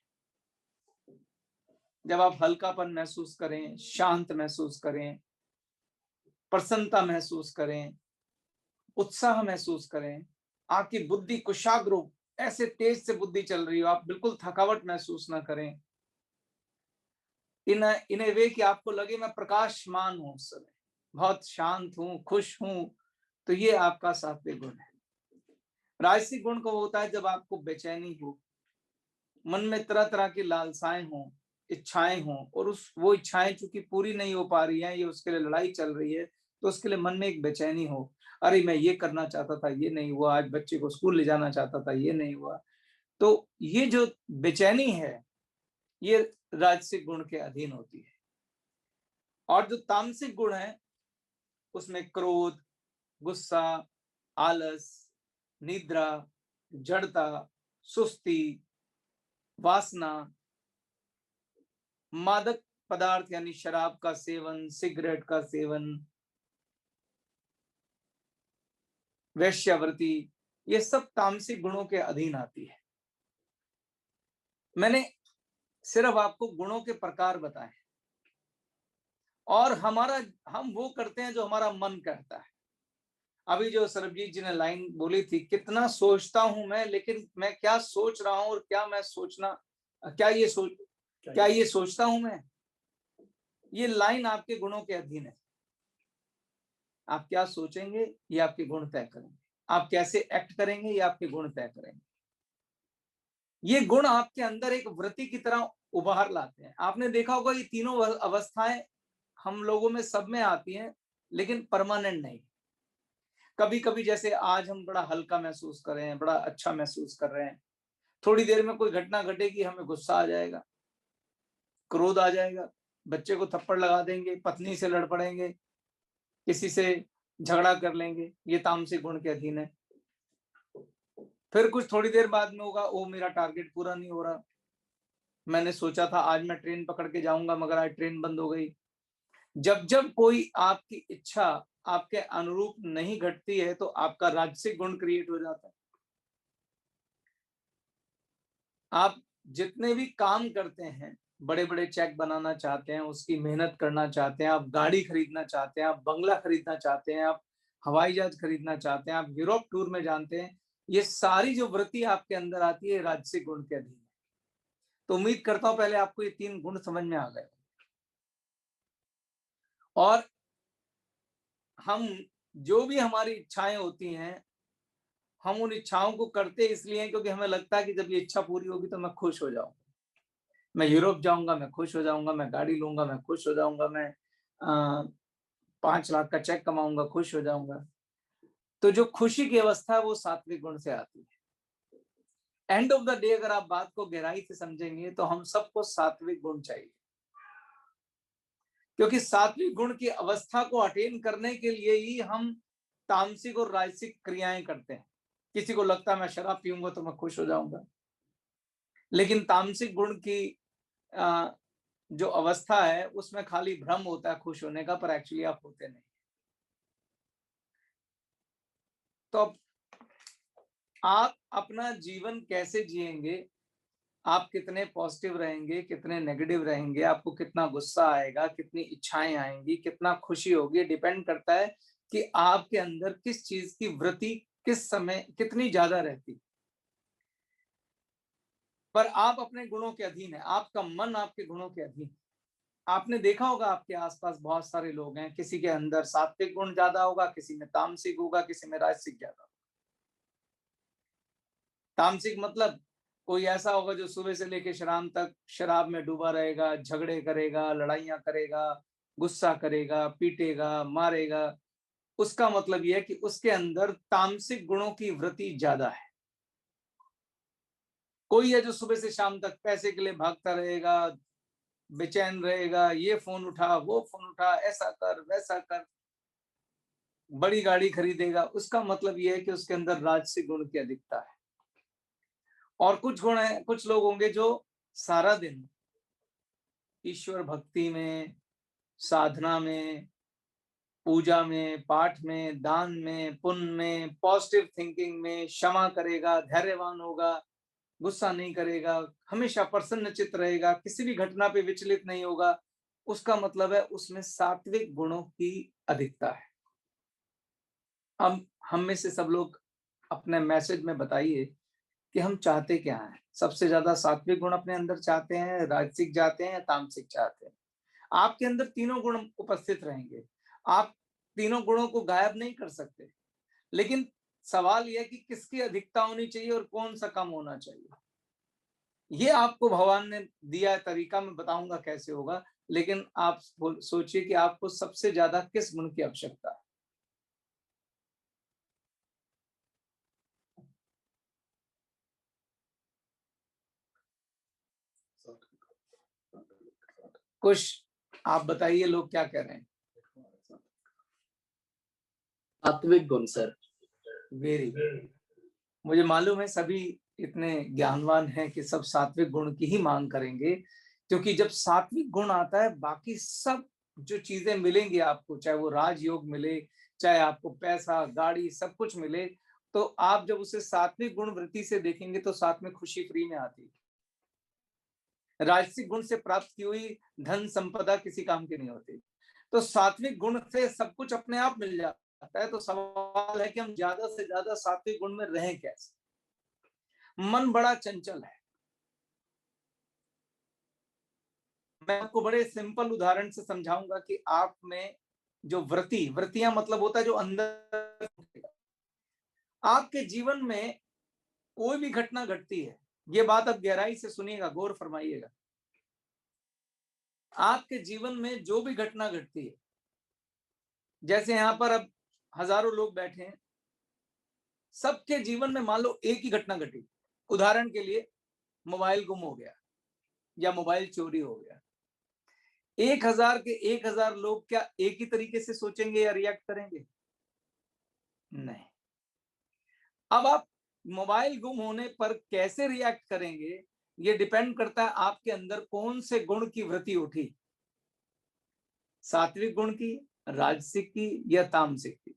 जब आप हल्कापन महसूस करें, शांत महसूस करें, प्रसन्नता महसूस करें, उत्साह महसूस करें, आपकी बुद्धि कुशाग्र हो, ऐसे तेज से बुद्धि चल रही हो, आप बिल्कुल थकावट महसूस ना करें, इन ए वे कि आपको लगे मैं प्रकाशमान हूं, उस समय बहुत शांत हूं, खुश हूं, तो ये आपका सात्विक गुण है। राजसिक गुण को होता है जब आपको बेचैनी हो, मन में तरह तरह की लालसाएं हों, इच्छाएं हों, और वो इच्छाएं चूंकि पूरी नहीं हो पा रही हैं, ये उसके लिए लड़ाई चल रही है, तो उसके लिए मन में एक बेचैनी हो, अरे मैं ये करना चाहता था, ये नहीं हुआ, आज बच्चे को स्कूल ले जाना चाहता था, ये नहीं हुआ। तो ये जो बेचैनी है ये राजसिक गुण के अधीन होती है। और जो तामसिक गुण है उसमें क्रोध, गुस्सा, आलस, निद्रा, जड़ता, सुस्ती, वासना, मादक पदार्थ यानी शराब का सेवन, सिगरेट का सेवन, वेश्यावृत्ति, ये सब तामसिक गुणों के अधीन आती है। मैंने सिर्फ आपको गुणों के प्रकार बताए, और हम वो करते हैं जो हमारा मन करता है। अभी जो सरबजीत जी ने लाइन बोली थी, कितना सोचता हूं मैं, लेकिन मैं क्या सोच रहा हूं और क्या मैं सोचना, क्या ये सोचता हूं मैं, ये लाइन आपके गुणों के अधीन है। आप क्या सोचेंगे ये आपके गुण तय करेंगे, आप कैसे एक्ट करेंगे ये आपके गुण तय करेंगे। ये गुण आपके अंदर एक वृत्ति की तरह उबार लाते हैं। आपने देखा होगा ये तीनों अवस्थाएं हम लोगों में सब में आती हैं, लेकिन परमानेंट नहीं। कभी कभी जैसे आज हम बड़ा हल्का महसूस कर रहे हैं, बड़ा अच्छा महसूस कर रहे हैं, थोड़ी देर में कोई घटना घटेगी, हमें गुस्सा आ जाएगा, क्रोध आ जाएगा, बच्चे को थप्पड़ लगा देंगे, पत्नी से लड़ पड़ेंगे, किसी से झगड़ा कर लेंगे, ये तामसिक गुण के अधीन है। फिर कुछ थोड़ी देर बाद में होगा, ओ मेरा टारगेट पूरा नहीं हो रहा, मैंने सोचा था आज मैं ट्रेन पकड़ के जाऊंगा मगर आज ट्रेन बंद हो गई। जब जब कोई आपकी इच्छा आपके अनुरूप नहीं घटती है तो आपका राजसिक गुण क्रिएट हो जाता है। आप जितने भी काम करते हैं, बड़े बड़े चेक बनाना चाहते हैं, उसकी मेहनत करना चाहते हैं, आप गाड़ी खरीदना चाहते हैं, आप बंगला खरीदना चाहते हैं, आप हवाई जहाज खरीदना चाहते हैं, आप यूरोप टूर में जानते हैं, ये सारी जो वृत्ति आपके अंदर आती है राजसिक गुण के अधीन है। तो उम्मीद करता हूं पहले आपको ये 3 गुण समझ में आ गए। और हम जो भी हमारी इच्छाएं होती हैं, हम उन इच्छाओं को करते इसलिए हैं क्योंकि हमें लगता है कि जब ये इच्छा पूरी होगी तो मैं खुश हो जाऊंगा, मैं यूरोप जाऊंगा, मैं खुश हो जाऊंगा, मैं गाड़ी लूंगा, मैं खुश हो जाऊंगा, मैं 5 लाख का चेक कमाऊंगा, खुश हो जाऊंगा। तो जो खुशी की अवस्था है वो सात्विक गुण से आती है। एंड ऑफ द डे अगर आप बात को गहराई से समझेंगे तो हम सबको सात्विक गुण चाहिए, क्योंकि सात्विक गुण की अवस्था को अटेन करने के लिए ही हम तामसिक और राजसिक क्रियाएं करते हैं। किसी को लगता है मैं शराब पीऊंगा तो मैं खुश हो जाऊंगा, लेकिन तामसिक गुण की जो अवस्था है उसमें खाली भ्रम होता है खुश होने का, पर एक्चुअली आप होते नहीं। तो अब आप अपना जीवन कैसे जिएंगे, आप कितने पॉजिटिव रहेंगे, कितने नेगेटिव रहेंगे, आपको कितना गुस्सा आएगा, कितनी इच्छाएं आएंगी, कितना खुशी होगी, डिपेंड करता है कि आपके अंदर किस चीज की वृत्ति किस समय कितनी ज्यादा रहती। पर आप अपने गुणों के अधीन है, आपका मन आपके गुणों के अधीन। आपने देखा होगा आपके आसपास बहुत सारे लोग हैं, किसी के अंदर सात्विक गुण ज्यादा होगा, किसी में तामसिक होगा, किसी में राजसिक ज्यादा। तामसिक मतलब कोई ऐसा होगा जो सुबह से लेकर शाम तक शराब में डूबा रहेगा, झगड़े करेगा, लड़ाइयां करेगा, गुस्सा करेगा, पीटेगा, मारेगा। उसका मतलब यह है कि उसके अंदर तामसिक गुणों की वृत्ति ज्यादा है। कोई है जो सुबह से शाम तक पैसे के लिए भागता रहेगा, बेचैन रहेगा, ये फोन उठा, वो फोन उठा, ऐसा कर, वैसा कर, बड़ी गाड़ी खरीदेगा। उसका मतलब यह है कि उसके अंदर राजसिक गुण की अधिकता है। और कुछ गुण है, कुछ लोग होंगे जो सारा दिन ईश्वर भक्ति में, साधना में, पूजा में, पाठ में, दान में, पुण्य में, पॉजिटिव थिंकिंग में, क्षमा करेगा, धैर्यवान होगा, गुस्सा नहीं करेगा, हमेशा प्रसन्न चित्त रहेगा, किसी भी घटना पे विचलित नहीं होगा। उसका मतलब है उसमें सात्विक गुणों की अधिकता है। हम में से सब लोग अपने मैसेज में बताइए कि हम चाहते क्या हैं। सबसे ज्यादा सात्विक गुण अपने अंदर चाहते हैं, राजसिक चाहते हैं, तामसिक चाहते हैं। आपके अंदर तीनों गुण उपस्थित रहेंगे, आप तीनों गुणों को गायब नहीं कर सकते, लेकिन सवाल यह कि किसकी अधिकता होनी चाहिए और कौन सा कम होना चाहिए। ये आपको भगवान ने दिया तरीका, मैं बताऊंगा कैसे होगा, लेकिन आप सोचिए कि आपको सबसे ज्यादा किस गुण की आवश्यकता है। कुछ आप बताइए, लोग क्या कह रहे हैं? सात्विक गुण सर। Very good. मुझे मालूम है सभी इतने ज्ञानवान हैं कि सब सात्विक गुण की ही मांग करेंगे, क्योंकि जब सात्विक गुण आता है बाकी सब जो चीजें मिलेंगी आपको, चाहे वो राजयोग मिले, चाहे आपको पैसा, गाड़ी, सब कुछ मिले, तो आप जब उसे सात्विक गुण वृत्ति से देखेंगे तो साथ में खुशी फ्री में आती है। राजसिक गुण से प्राप्त की हुई धन संपदा किसी काम की नहीं होती। तो सात्विक गुण से सब कुछ अपने आप मिल जाता है। तो सवाल है कि हम ज्यादा से ज्यादा सात्विक गुण में रहें कैसे। मन बड़ा चंचल है। मैं आपको बड़े सिंपल उदाहरण से समझाऊंगा कि आप में जो वृत्तियां मतलब होता है जो अंदर, आपके जीवन में कोई भी घटना घटती है, ये बात अब गहराई से सुनिएगा, गौर फरमाइएगा। आपके जीवन में जो भी घटना घटती है, जैसे यहां पर अब हजारों लोग बैठे हैं, सबके जीवन में मान लो एक ही घटना घटी। उदाहरण के लिए मोबाइल गुम हो गया या मोबाइल चोरी हो गया। 1000 के 1000 लोग क्या एक ही तरीके से सोचेंगे या रिएक्ट करेंगे? नहीं। अब आप मोबाइल गुम होने पर कैसे रिएक्ट करेंगे, ये डिपेंड करता है आपके अंदर कौन से गुण की वृत्ति उठी, सात्विक गुण की, राजसिक की या तामसिक की।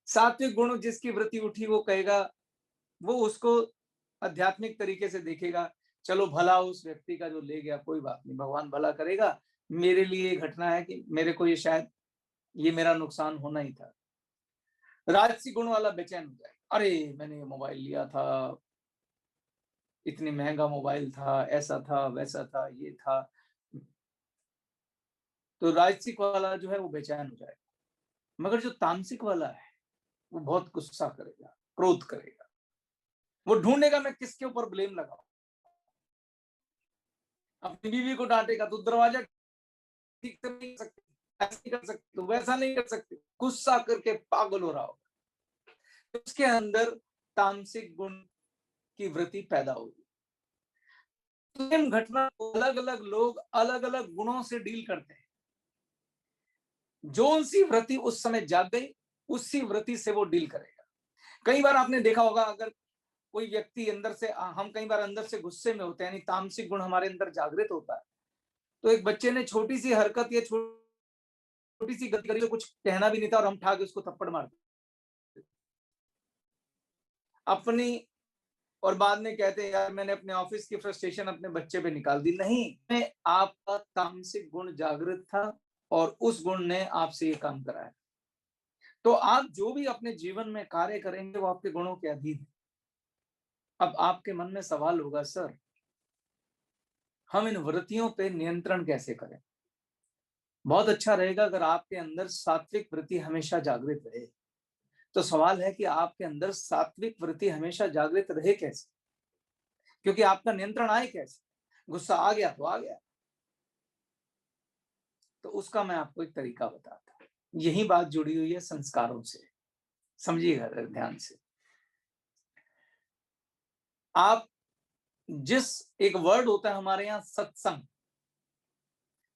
सात्विक गुण जिसकी वृत्ति उठी वो कहेगा, वो उसको आध्यात्मिक तरीके से देखेगा, चलो भला उस व्यक्ति का जो ले गया, कोई बात नहीं, भगवान भला करेगा, मेरे लिए घटना है कि मेरे को ये शायद ये मेरा नुकसान होना ही था। राजसी गुण वाला बेचैन हो जाए, अरे मैंने ये मोबाइल लिया था, इतनी महंगा मोबाइल था, ऐसा था, वैसा था, ये था। तो राजसिक वाला जो है वो बेचैन हो जाएगा। मगर जो तामसिक वाला है वो बहुत गुस्सा करेगा, क्रोध करेगा, वो ढूंढेगा मैं किसके ऊपर ब्लेम लगाऊं। अपनी बीवी को डांटेगा तो दरवाजा ठीक से नहीं कर सकती, ऐसा नहीं कर सकती, तो वैसा नहीं कर सकती, गुस्सा करके पागल हो रहा होगा। तो उसके अंदर तामसिक गुण की वृत्ति पैदा होगी। सेम घटना को अलग अलग लोग अलग अलग गुणों से डील करते हैं। जो सी वृत्ति उस समय जाग गई उसी वृत्ति से वो डील करेगा। कई बार आपने देखा होगा, अगर कोई व्यक्ति अंदर से, हम कई बार अंदर से गुस्से में होते हैं, यानी तामसिक गुण हमारे अंदर जागृत होता है, तो एक बच्चे ने छोटी सी हरकत या छोटी सी गलती करी, तो कुछ कहना भी नहीं था और हम उठा के उसको थप्पड़ मार दिए अपनी, और बाद में कहते हैं यार मैंने अपने ऑफिस की फ्रस्ट्रेशन अपने बच्चे पे निकाल दी। नहीं, आपका तामसिक गुण जागृत था और उस गुण ने आपसे ये काम कराया। तो आप जो भी अपने जीवन में कार्य करेंगे वो आपके गुणों के अधीन है। अब आपके मन में सवाल होगा, सर हम इन वृत्तियों पे नियंत्रण कैसे करें? बहुत अच्छा रहेगा अगर आपके अंदर सात्विक वृत्ति हमेशा जागृत रहे। तो सवाल है कि आपके अंदर सात्विक वृत्ति हमेशा जागृत रहे कैसे? क्योंकि आपका नियंत्रण आए कैसे? गुस्सा आ गया तो आ गया। तो उसका मैं आपको एक तरीका बताता हूं। यही बात जुड़ी हुई है संस्कारों से, समझिएगा ध्यान से। आप जिस, एक वर्ड होता है हमारे यहाँ सत्संग,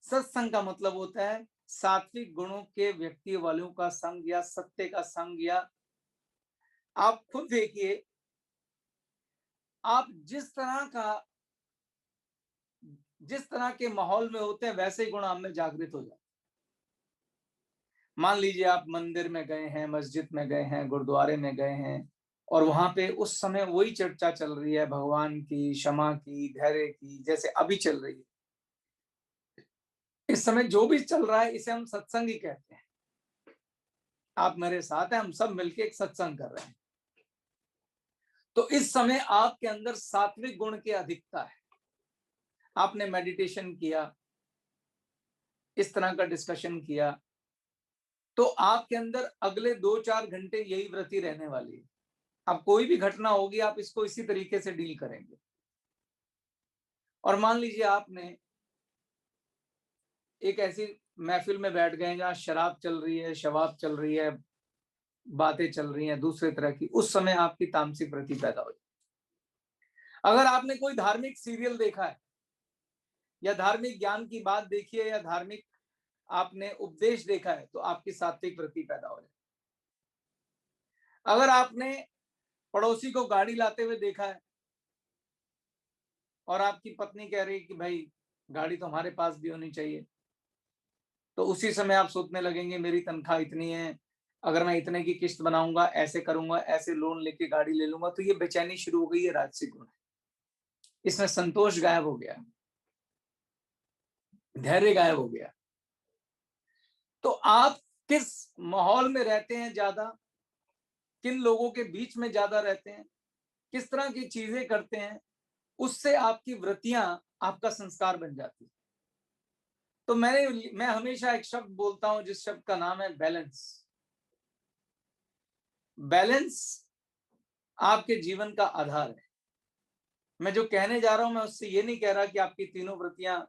सत्संग का मतलब होता है सात्विक गुणों के व्यक्ति वालों का संग या सत्य का संग। या आप खुद देखिए, आप जिस तरह के माहौल में होते हैं वैसे ही गुण आप में जागृत हो जाते। मान लीजिए आप मंदिर में गए हैं, मस्जिद में गए हैं, गुरुद्वारे में गए हैं, और वहां पे उस समय वही चर्चा चल रही है भगवान की, क्षमा की, धैर्य की, जैसे अभी चल रही है। इस समय जो भी चल रहा है इसे हम सत्संग ही कहते हैं। आप मेरे साथ हैं, हम सब मिलके एक सत्संग कर रहे हैं। तो इस समय आपके अंदर सात्विक गुण की अधिकता है। आपने मेडिटेशन किया, इस तरह का डिस्कशन किया, तो आपके अंदर अगले 2-4 घंटे यही वृत्ति रहने वाली है। अब कोई भी घटना होगी आप इसको इसी तरीके से डील करेंगे। और मान लीजिए आपने एक ऐसी महफिल में बैठ गए जहां शराब चल रही है, शवाब चल रही है, बातें चल रही हैं दूसरे तरह की, उस समय आपकी तामसिक वृत्ति पैदा हो जाए। अगर आपने कोई धार्मिक सीरियल देखा है या धार्मिक ज्ञान की बात देखी है या धार्मिक आपने उपदेश देखा है तो आपकी सात्विक वृत्ति पैदा हो जाए। अगर आपने पड़ोसी को गाड़ी लाते हुए देखा है और आपकी पत्नी कह रही है कि भाई गाड़ी तो हमारे पास भी होनी चाहिए, तो उसी समय आप सोचने लगेंगे मेरी तनख्वाह इतनी है, अगर मैं इतने की किस्त बनाऊंगा, ऐसे करूंगा, ऐसे लोन लेके गाड़ी ले लूंगा, तो ये बेचैनी शुरू हो गई है, राजसिक गुण है। इसमें संतोष गायब हो गया, धैर्य गायब हो गया। तो आप किस माहौल में रहते हैं ज्यादा, किन लोगों के बीच में ज्यादा रहते हैं, किस तरह की चीजें करते हैं, उससे आपकी वृत्तियां, आपका संस्कार बन जाती है। तो मैं हमेशा एक शब्द बोलता हूं जिस शब्द का नाम है बैलेंस। बैलेंस आपके जीवन का आधार है। मैं जो कहने जा रहा हूं मैं उससे ये नहीं कह रहा कि आपकी तीनों वृत्तियां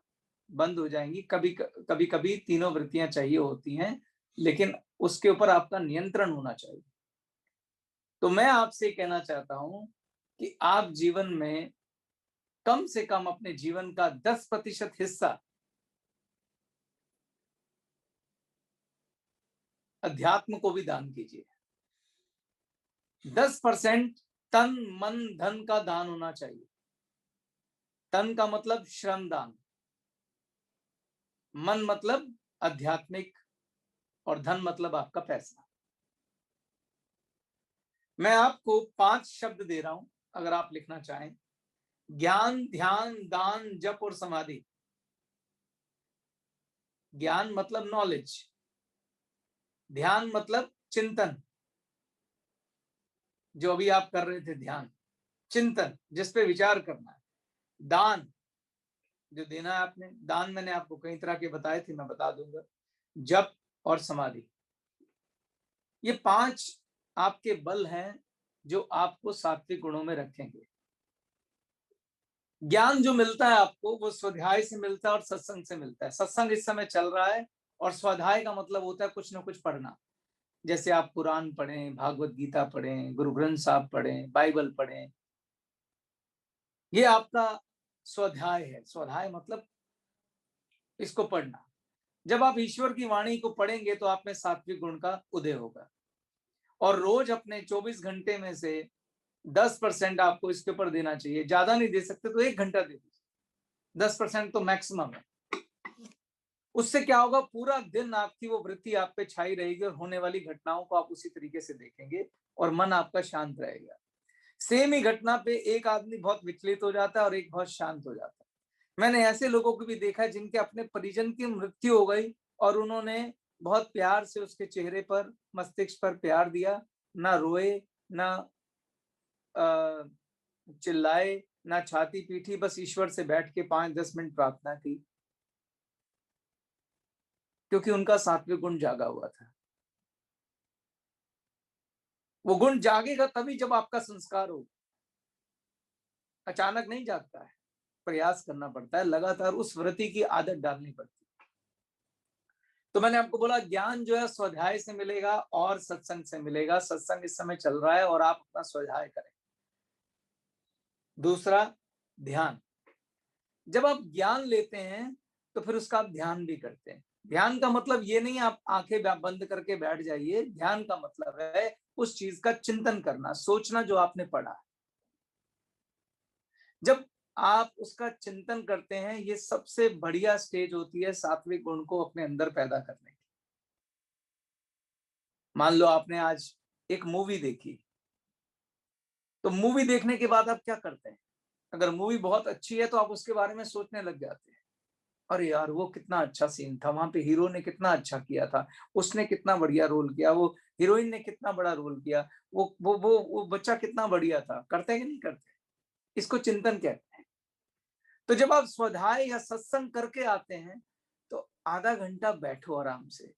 बंद हो जाएंगी। कभी तीनों वृत्तियां चाहिए होती हैं, लेकिन उसके ऊपर आपका नियंत्रण होना चाहिए। तो मैं आपसे कहना चाहता हूं कि आप जीवन में कम से कम अपने जीवन का 10% हिस्सा अध्यात्म को भी दान कीजिए। 10% तन मन धन का दान होना चाहिए। तन का मतलब श्रम दान, मन मतलब आध्यात्मिक, और धन मतलब आपका पैसा। मैं आपको 5 शब्द दे रहा हूं, अगर आप लिखना चाहें। ज्ञान, ध्यान, दान, जप और समाधि। ज्ञान मतलब नॉलेज, ध्यान मतलब चिंतन, जो अभी आप कर रहे थे ध्यान, चिंतन जिस पे विचार करना है। दान जो देना है आपने, दान मैंने आपको कई तरह के बताए थे, मैं बता दूंगा। जप और समाधि। ये 5 आपके बल हैं जो आपको सात्विक गुणों में रखेंगे। ज्ञान जो मिलता है आपको वो स्वाध्याय से मिलता है और सत्संग से मिलता है। सत्संग इस समय चल रहा है और स्वाध्याय का मतलब होता है कुछ ना कुछ पढ़ना। जैसे आप कुरान पढ़ें, भागवत गीता पढ़ें, गुरु ग्रंथ साहब पढ़ें, बाइबल पढ़ें, ये आपका स्वाध्याय है। स्वाध्याय मतलब इसको पढ़ना। जब आप ईश्वर की वाणी को पढ़ेंगे तो आप में सात्विक गुण का उदय होगा। और रोज अपने 24 घंटे में से 10% आपको इसके ऊपर देना चाहिए। ज्यादा नहीं दे सकते तो 1 घंटा दे दीजिए, 10% तो मैक्सिमम है। उससे क्या होगा, पूरा दिन आपकी वो वृत्ति आप पे छाई रहेगी और होने वाली घटनाओं को आप उसी तरीके से देखेंगे और मन आपका शांत रहेगा। सेम ही घटना पे एक आदमी बहुत विचलित हो जाता है और एक बहुत शांत हो जाता है। मैंने ऐसे लोगों को भी देखा है जिनके अपने परिजन की मृत्यु हो गई और उन्होंने बहुत प्यार से उसके चेहरे पर, मस्तिष्क पर प्यार दिया, ना रोए, ना चिल्लाए, ना छाती पीटी, बस ईश्वर से बैठ के 5-10 मिनट प्रार्थना की, क्योंकि उनका सात्विक गुण जागा हुआ था। वो गुण जागेगा तभी जब आपका संस्कार हो। अचानक नहीं जागता है, प्रयास करना पड़ता है, लगातार उस वृत्ति की आदत डालनी पड़ती है। तो मैंने आपको बोला ज्ञान जो है स्वाध्याय से मिलेगा और सत्संग से मिलेगा। सत्संग इस समय चल रहा है और आप अपना स्वाध्याय करें। दूसरा, ध्यान। जब आप ज्ञान लेते हैं तो फिर उसका आप ध्यान भी करते हैं। ध्यान का मतलब ये नहीं आप आंखें बंद करके बैठ जाइए। ध्यान का मतलब है उस चीज का चिंतन करना, सोचना जो आपने पढ़ा। जब आप उसका चिंतन करते हैं, ये सबसे बढ़िया स्टेज होती है सात्विक गुण को अपने अंदर पैदा करने की। मान लो आपने आज एक मूवी देखी, तो मूवी देखने के बाद आप क्या करते हैं? अगर मूवी बहुत अच्छी है तो आप उसके बारे में सोचने लग जाते हैं, अरे यार वो कितना अच्छा सीन था, वहां पे हीरो ने कितना अच्छा किया था, उसने कितना बढ़िया रोल किया, वो हीरोइन ने कितना बड़ा रोल किया, वो बच्चा कितना बढ़िया था। करते हैं कि नहीं करते? इसको चिंतन कहते हैं। तो जब आप स्वाध्याय या सत्संग करके आते हैं तो आधा घंटा बैठो आराम से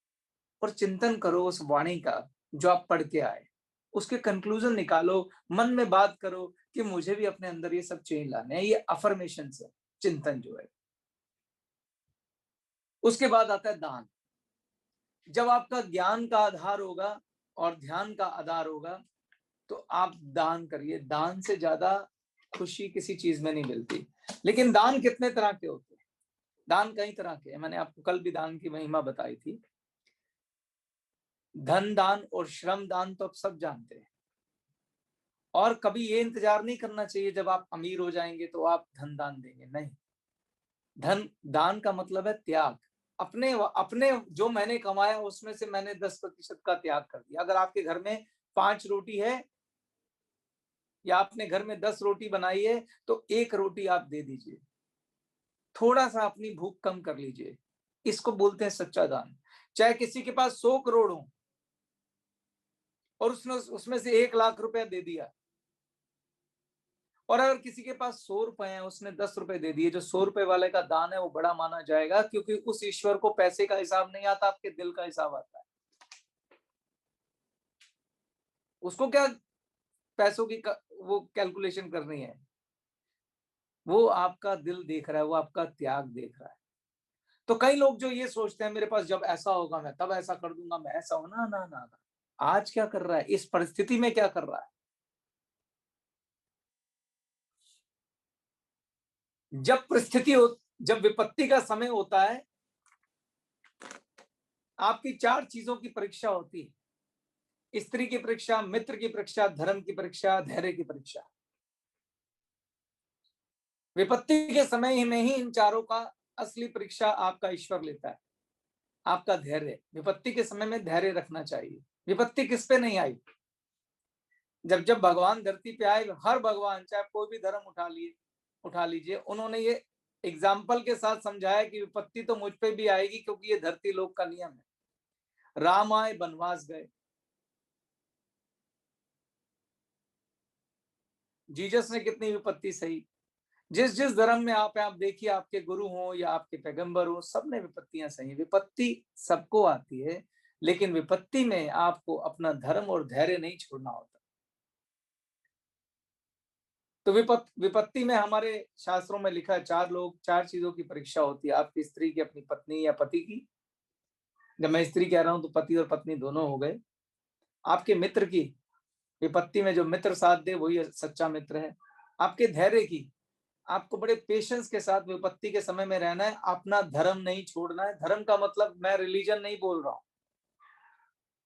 और चिंतन करो उस वाणी का जो आप पढ़ के आए। उसके कंक्लूजन निकालो, मन में बात करो कि मुझे भी अपने अंदर ये सब चेंज लाने हैं। ये अफर्मेशन से चिंतन जो है। उसके बाद आता है दान। जब आपका ज्ञान का आधार होगा और ध्यान का आधार होगा तो आप दान करिए। दान से ज्यादा खुशी किसी चीज में नहीं मिलती। लेकिन दान कितने तरह के होते हैं? दान कई तरह के हैं। मैंने आपको कल भी दान की महिमा बताई थी। धन दान और श्रम दान तो आप सब जानते हैं। और कभी ये इंतजार नहीं करना चाहिए जब आप अमीर हो जाएंगे तो आप धन दान देंगे, नहीं। धन दान का मतलब है त्याग। अपने अपने जो मैंने कमाया उसमें से मैंने 10% का त्याग कर दिया। अगर आपके घर में 5 रोटी है या आपने घर में 10 रोटी बनाई है तो 1 रोटी आप दे दीजिए। थोड़ा सा अपनी भूख कम कर लीजिए। इसको बोलते हैं सच्चा दान। चाहे किसी के पास 100 करोड़ हो और उसने उसमें से 1 लाख रुपया दे दिया, और अगर किसी के पास 100 रुपए हैं, उसने 10 रुपए दे दिए, जो 100 रुपए वाले का दान है वो बड़ा माना जाएगा, क्योंकि उस ईश्वर को पैसे का हिसाब नहीं आता, आपके दिल का हिसाब आता है। उसको क्या पैसों की वो कैलकुलेशन करनी है, वो आपका दिल देख रहा है, वो आपका त्याग देख रहा है। तो कई लोग जो ये सोचते हैं मेरे पास जब ऐसा होगा मैं तब ऐसा कर दूंगा, मैं ऐसा हूं ना ना ना ना। आज क्या कर रहा है, इस परिस्थिति में क्या कर रहा है? जब परिस्थिति हो, जब विपत्ति का समय होता है, आपकी 4 चीजों की परीक्षा होती है। स्त्री की परीक्षा, मित्र की परीक्षा, धर्म की परीक्षा, धैर्य की परीक्षा। विपत्ति के समय में ही इन चारों का असली परीक्षा आपका ईश्वर लेता है। आपका धैर्य, विपत्ति के समय में धैर्य रखना चाहिए। विपत्ति किस पे नहीं आई? जब जब भगवान धरती पे आए, हर भगवान, चाहे कोई भी धर्म उठा लीजिए, उन्होंने ये एग्जाम्पल के साथ समझाया कि विपत्ति तो मुझ पे भी आएगी, क्योंकि ये धरती लोक का नियम है। राम आए, वनवास गए। जीसस ने कितनी विपत्ति सही। जिस जिस धर्म में आप हैं, आप देखिए, आपके गुरु हो या आपके पैगंबर हो, सब ने विपत्तियां सही। विपत्ति सबको आती है, लेकिन विपत्ति में आपको अपना धर्म और धैर्य नहीं छोड़ना होता। तो विपत्ति में हमारे शास्त्रों में लिखा है 4 चीजों की परीक्षा होती है, आपकी स्त्री की, अपनी पत्नी या पति की। जब मैं स्त्री कह रहा हूं तो पति और पत्नी दोनों हो गए। आपके मित्र की, विपत्ति में जो मित्र साथ दे वही सच्चा मित्र है। आपके धैर्य की, आपको बड़े पेशेंस के साथ विपत्ति के समय में रहना है, अपना धर्म नहीं छोड़ना है। धर्म का मतलब मैं रिलीजन नहीं बोल रहा हूं,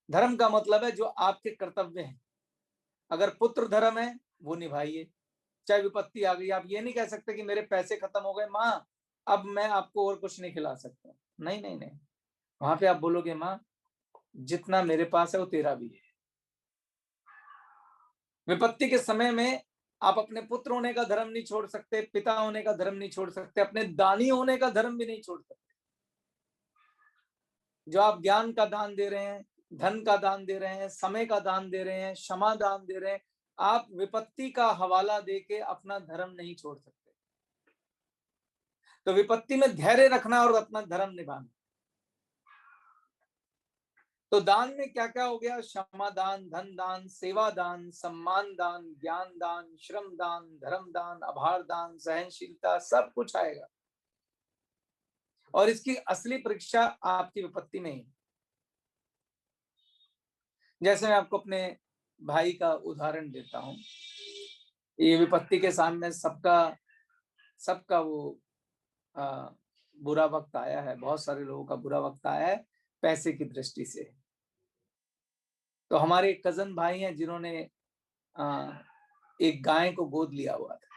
धर्म का मतलब है जो आपके कर्तव्य हैं। अगर पुत्र धर्म है वो निभाइए, चाहे विपत्ति आ गई। आप ये नहीं कह सकते कि मेरे पैसे खत्म हो गए माँ, अब मैं आपको और कुछ नहीं खिला सकता। नहीं नहीं नहीं, वहां पे आप बोलोगे माँ जितना मेरे पास है वो तेरा भी है। विपत्ति के समय में आप अपने पुत्र होने का धर्म नहीं छोड़ सकते, पिता होने का धर्म नहीं छोड़ सकते, अपने दानी होने का धर्म भी नहीं छोड़ सकते। जो आप ज्ञान का दान दे रहे हैं, धन का दान दे रहे हैं, समय का दान दे रहे हैं, क्षमा दान दे रहे हैं, आप विपत्ति का हवाला देके अपना धर्म नहीं छोड़ सकते। तो विपत्ति में धैर्य रखना और अपना धर्म निभाना। तो दान में क्या क्या हो गया? क्षमा दान, धन दान, सेवा दान, सम्मान दान, ज्ञान दान, श्रम दान, धर्म दान, आभार दान, सहनशीलता, सब कुछ आएगा। और इसकी असली परीक्षा आपकी विपत्ति में ही। जैसे मैं आपको अपने भाई का उदाहरण देता हूं। ये विपत्ति के सामने सबका वो बुरा वक्त आया है, बहुत सारे लोगों का बुरा वक्त आया है पैसे की दृष्टि से। तो हमारे एक कजन भाई हैं जिन्होंने एक गाय को गोद लिया हुआ था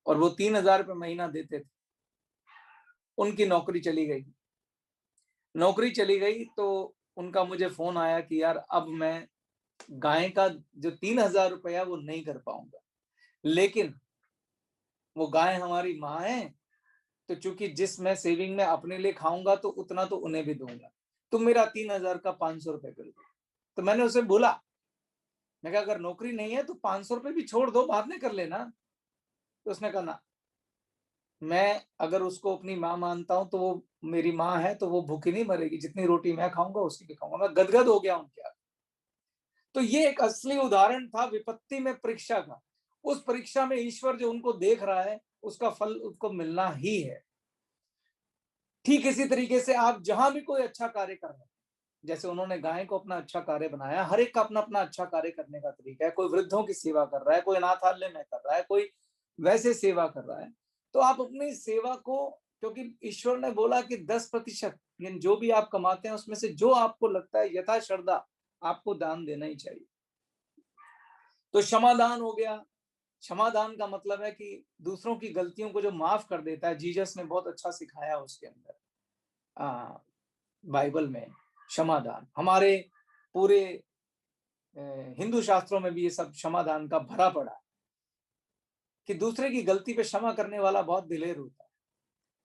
और वो 3,000 रुपये महीना देते थे। उनकी नौकरी चली गई तो उनका मुझे फोन आया कि यार अब मैं गाय का जो 3,000 रुपया वो नहीं कर पाऊंगा, लेकिन वो गाय हमारी माँ है, तो चूंकि जिस मैं सेविंग में अपने लिए खाऊंगा तो उतना तो उन्हें भी दूंगा, तो मेरा 3,000 का 500 रुपये कर दो। तो मैंने उसे बोला, मैं कहा अगर नौकरी नहीं है तो 500 रुपये भी छोड़ दो, बाद में कर लेना। तो उसने कहा ना, मैं अगर उसको अपनी माँ मानता हूं तो वो मेरी माँ है, तो वो भूखी नहीं मरेगी, जितनी रोटी मैं खाऊंगा उसकी भी खाऊंगा। मैं गदगद हो गया उनके आगे। तो ये एक असली उदाहरण था विपत्ति में परीक्षा का। उस परीक्षा में ईश्वर जो उनको देख रहा है उसका फल उसको मिलना ही है। ठीक इसी तरीके से आप जहां भी कोई अच्छा कार्य कर रहे हैं, जैसे उन्होंने गाय को अपना अच्छा कार्य बनाया, हर एक का अपना अपना अच्छा कार्य करने का तरीका है। कोई वृद्धों की सेवा कर रहा है, कोई अनाथालय में कर रहा है, कोई वैसे सेवा कर रहा है। तो आप अपनी सेवा को, क्योंकि ईश्वर ने बोला कि 10% यानी जो भी आप कमाते हैं उसमें से जो आपको लगता है यथा श्रद्धा आपको दान देना ही चाहिए। तो क्षमादान हो गया। क्षमादान का मतलब है कि दूसरों की गलतियों को जो माफ कर देता है। जीसस ने बहुत अच्छा सिखाया उसके अंदर बाइबल में क्षमादान। हमारे पूरे हिंदू शास्त्रों में भी ये सब क्षमादान का भरा पड़ा है कि दूसरे की गलती पे क्षमा करने वाला बहुत दिलेर होता है।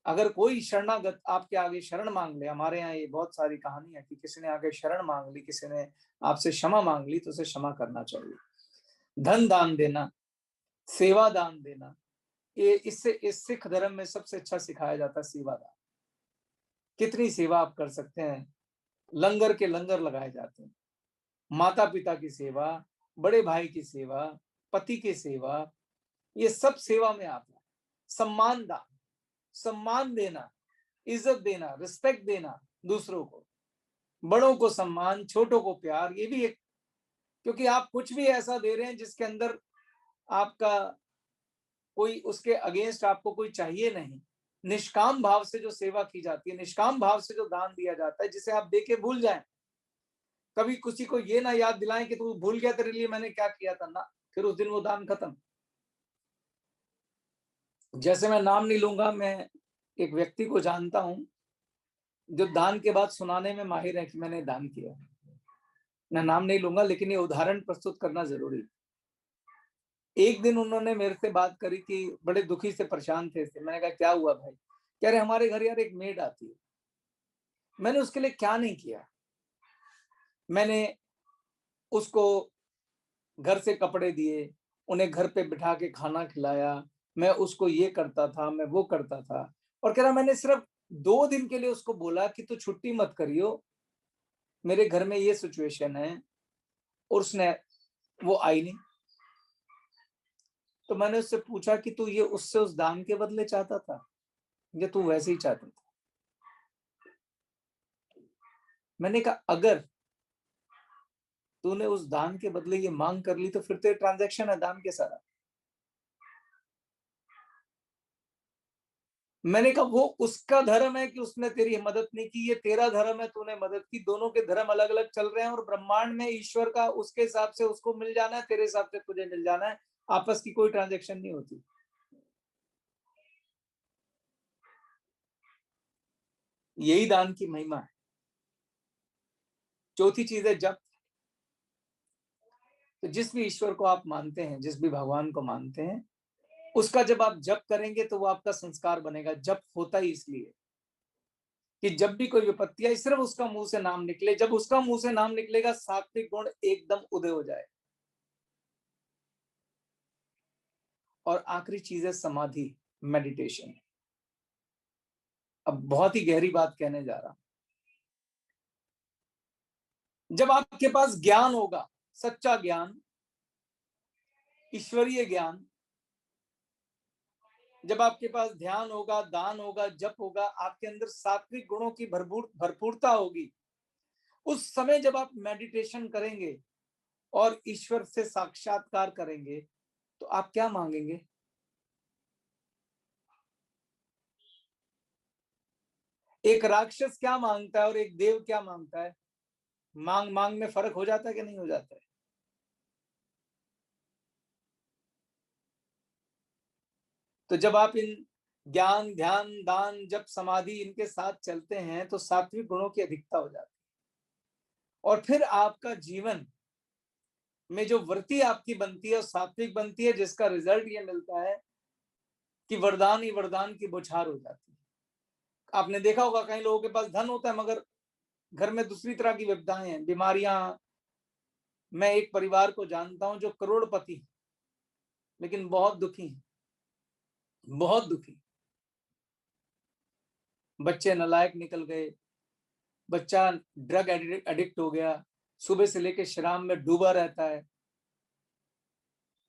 अगर कोई शरणागत आपके आगे शरण मांग ले, हमारे यहाँ ये बहुत सारी कहानी है कि किसी ने आगे शरण मांग ली, किसी ने आपसे क्षमा मांग ली, तो उसे क्षमा करना चाहिए। धन दान देना, सेवा दान देना, ये इस सिख धर्म में सबसे अच्छा सिखाया जाता है सेवा दान। कितनी सेवा आप कर सकते हैं। लंगर के लंगर लगाए जाते हैं, माता पिता की सेवा, बड़े भाई की सेवा, पति की सेवा, ये सब सेवा में आता है। सम्मान दान, सम्मान देना, इज्जत देना, रिस्पेक्ट देना दूसरों को, बड़ों को सम्मान, छोटों को प्यार, ये भी एक, क्योंकि आप कुछ भी ऐसा दे रहे हैं जिसके अंदर आपका कोई, उसके अगेंस्ट आपको कोई चाहिए नहीं। निष्काम भाव से जो सेवा की जाती है, निष्काम भाव से जो दान दिया जाता है, जिसे आप देके भूल जाएं, कभी किसी को ये ना याद दिलाएं कि तू भूल गया, तेरे लिए मैंने क्या किया था, ना, फिर उस दिन वो दान खत्म। जैसे मैं नाम नहीं लूंगा, मैं एक व्यक्ति को जानता हूं जो दान के बाद सुनाने में माहिर है कि मैंने दान किया। मैं नाम नहीं लूंगा, लेकिन ये उदाहरण प्रस्तुत करना जरूरी। एक दिन उन्होंने मेरे से बात करी कि बड़े दुखी से परेशान थे। मैंने कहा क्या हुआ भाई? कह रहे हमारे घर यार एक मेड आती है। मैंने उसके लिए क्या नहीं किया। मैंने उसको घर से कपड़े दिए, उन्हें घर पे बिठा के खाना खिलाया, मैं उसको ये करता था, मैं वो करता था। और कह रहा मैंने सिर्फ 2 दिन के लिए उसको बोला कि तू छुट्टी मत करियो, मेरे घर में ये सिचुएशन है, और वो आई नहीं। तो मैंने उससे पूछा कि तू ये उससे उस दान के बदले चाहता था या तू वैसे ही चाहता था? मैंने कहा अगर तूने उस दान के बदले ये मांग कर ली तो फिर तेरे ट्रांजैक्शन है दान के सारा। मैंने कहा वो उसका धर्म है कि उसने तेरी मदद नहीं की, ये तेरा धर्म है, तूने मदद की। दोनों के धर्म अलग अलग चल रहे हैं और ब्रह्मांड में ईश्वर का उसके हिसाब से उसको मिल जाना है, तेरे हिसाब से तुझे मिल जाना है। आपस की कोई ट्रांजैक्शन नहीं होती। यही दान की महिमा है। चौथी चीज है जप। तो जिस भी ईश्वर को आप मानते हैं, जिस भी भगवान को मानते हैं, उसका जब आप जप करेंगे तो वो आपका संस्कार बनेगा। जप होता ही इसलिए कि जब भी कोई विपत्ति आई सिर्फ उसका मुंह से नाम निकले। जब उसका मुंह से नाम निकलेगा सात्विक गुण एकदम उदय हो जाए। और आखिरी चीज है समाधि, मेडिटेशन। अब बहुत ही गहरी बात कहने जा रहा हूं। जब आपके पास ज्ञान होगा, सच्चा ज्ञान, ईश्वरीय ज्ञान, जब आपके पास ध्यान होगा, दान होगा, जप होगा, आपके अंदर सात्विक गुणों की भरपूरता होगी, उस समय जब आप मेडिटेशन करेंगे और ईश्वर से साक्षात्कार करेंगे तो आप क्या मांगेंगे? एक राक्षस क्या मांगता है और एक देव क्या मांगता है? मांग मांग में फर्क हो जाता है कि नहीं हो जाता है? तो जब आप इन ज्ञान, ध्यान, दान, जप, समाधि इनके साथ चलते हैं तो सात्विक गुणों की अधिकता हो जाती है। और फिर आपका जीवन में जो वृत्ति आपकी बनती है और सात्विक बनती है, जिसका रिजल्ट ये मिलता है कि वरदान ही वरदान की बौछार हो जाती है। आपने देखा होगा कई लोगों के पास धन होता है मगर घर में दूसरी तरह की विपदाएं हैं, बीमारियां। मैं एक परिवार को जानता हूं जो करोड़पति, लेकिन बहुत दुखी, बहुत दुखी। बच्चे नालायक निकल गए, बच्चा ड्रग एडिक्ट हो गया, सुबह से लेकर शराब में डूबा रहता है।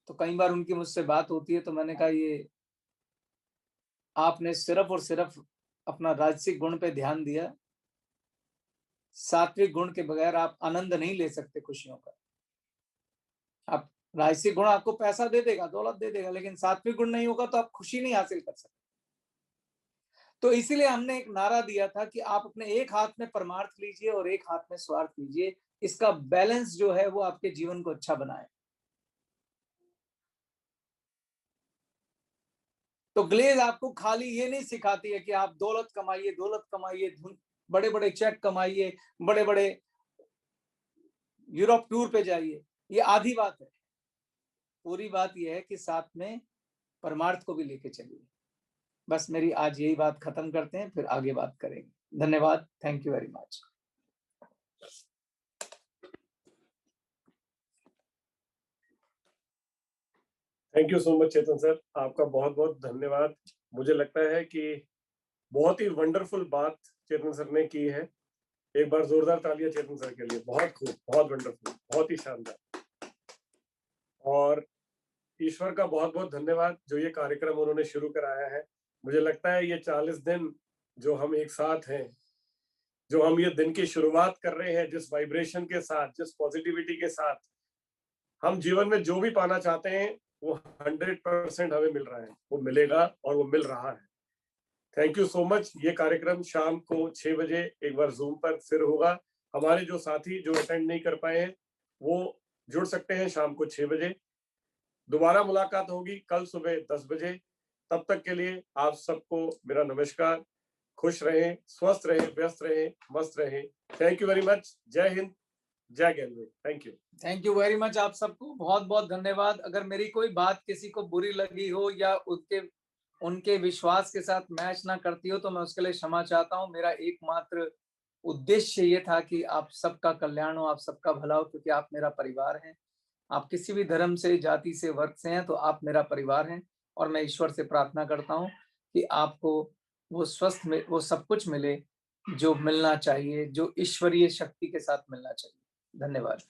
तो कई बार उनकी मुझसे बात होती है तो मैंने कहा ये आपने सिर्फ और सिर्फ अपना राजसिक गुण पे ध्यान दिया। सात्विक गुण के बगैर आप आनंद नहीं ले सकते खुशियों का। आप राजसिक गुण आपको पैसा दे देगा, दौलत दे देगा, लेकिन सात्विक गुण नहीं होगा तो आप खुशी नहीं हासिल कर सकते। तो इसीलिए हमने एक नारा दिया था कि आप अपने एक हाथ में परमार्थ लीजिए और एक हाथ में स्वार्थ लीजिए। इसका बैलेंस जो है वो आपके जीवन को अच्छा बनाए। तो ग्लेज आपको खाली ये नहीं सिखाती है कि आप दौलत कमाइए, दौलत कमाइए, बड़े बड़े चेक कमाइए, बड़े बड़े यूरोप टूर पे जाइए। ये आधी बात है। पूरी बात यह है कि साथ में परमार्थ को भी लेके चलिए। बस मेरी आज यही बात खत्म करते हैं, फिर आगे बात करेंगे। धन्यवाद। Thank you very much. Thank you so much Chetan sir, आपका बहुत बहुत धन्यवाद। मुझे लगता है कि बहुत ही वंडरफुल बात चेतन सर ने की है। एक बार जोरदार तालियां चेतन सर के लिए। बहुत खूब, बहुत वंडरफुल, बहुत ही शानदार। और ईश्वर का बहुत बहुत धन्यवाद जो ये कार्यक्रम उन्होंने शुरू कराया है। मुझे लगता है ये 40 दिन जो हम एक साथ हैं, जो हम ये दिन की शुरुआत कर रहे हैं, जिस वाइब्रेशन के साथ, जिस पॉजिटिविटी के साथ, हम जीवन में जो भी पाना चाहते हैं वो 100% हमें मिल रहा है, वो मिलेगा और वो मिल रहा है। Thank you so much. ये कार्यक्रम शाम को 6 बजे एक बार जूम पर फिर होगा। हमारे जो साथी जो अटेंड नहीं कर पाए हैं वो जुड़ सकते हैं शाम को 6 बजे। दोबारा मुलाकात होगी कल सुबह 10 बजे। तब तक के लिए आप सबको मेरा नमस्कार। खुश रहें, स्वस्थ रहें, व्यस्त रहें, मस्त रहें। Thank you very much. जय हिंद, जय Galway. Thank you very much. आप सबको बहुत बहुत धन्यवाद। अगर मेरी कोई बात किसी को बुरी लगी हो या उनके विश्वास के साथ मैच ना करती हो तो मैं उसके लिए क्षमा चाहता हूँ। मेरा एकमात्र उद्देश्य ये था कि आप सबका कल्याण हो, आप सबका भला हो, क्योंकि आप मेरा परिवार हैं। आप किसी भी धर्म से, जाति से, वर्ग से हैं तो आप मेरा परिवार हैं। और मैं ईश्वर से प्रार्थना करता हूँ कि आपको वो स्वस्थ में वो सब कुछ मिले जो मिलना चाहिए, जो ईश्वरीय शक्ति के साथ मिलना चाहिए। धन्यवाद।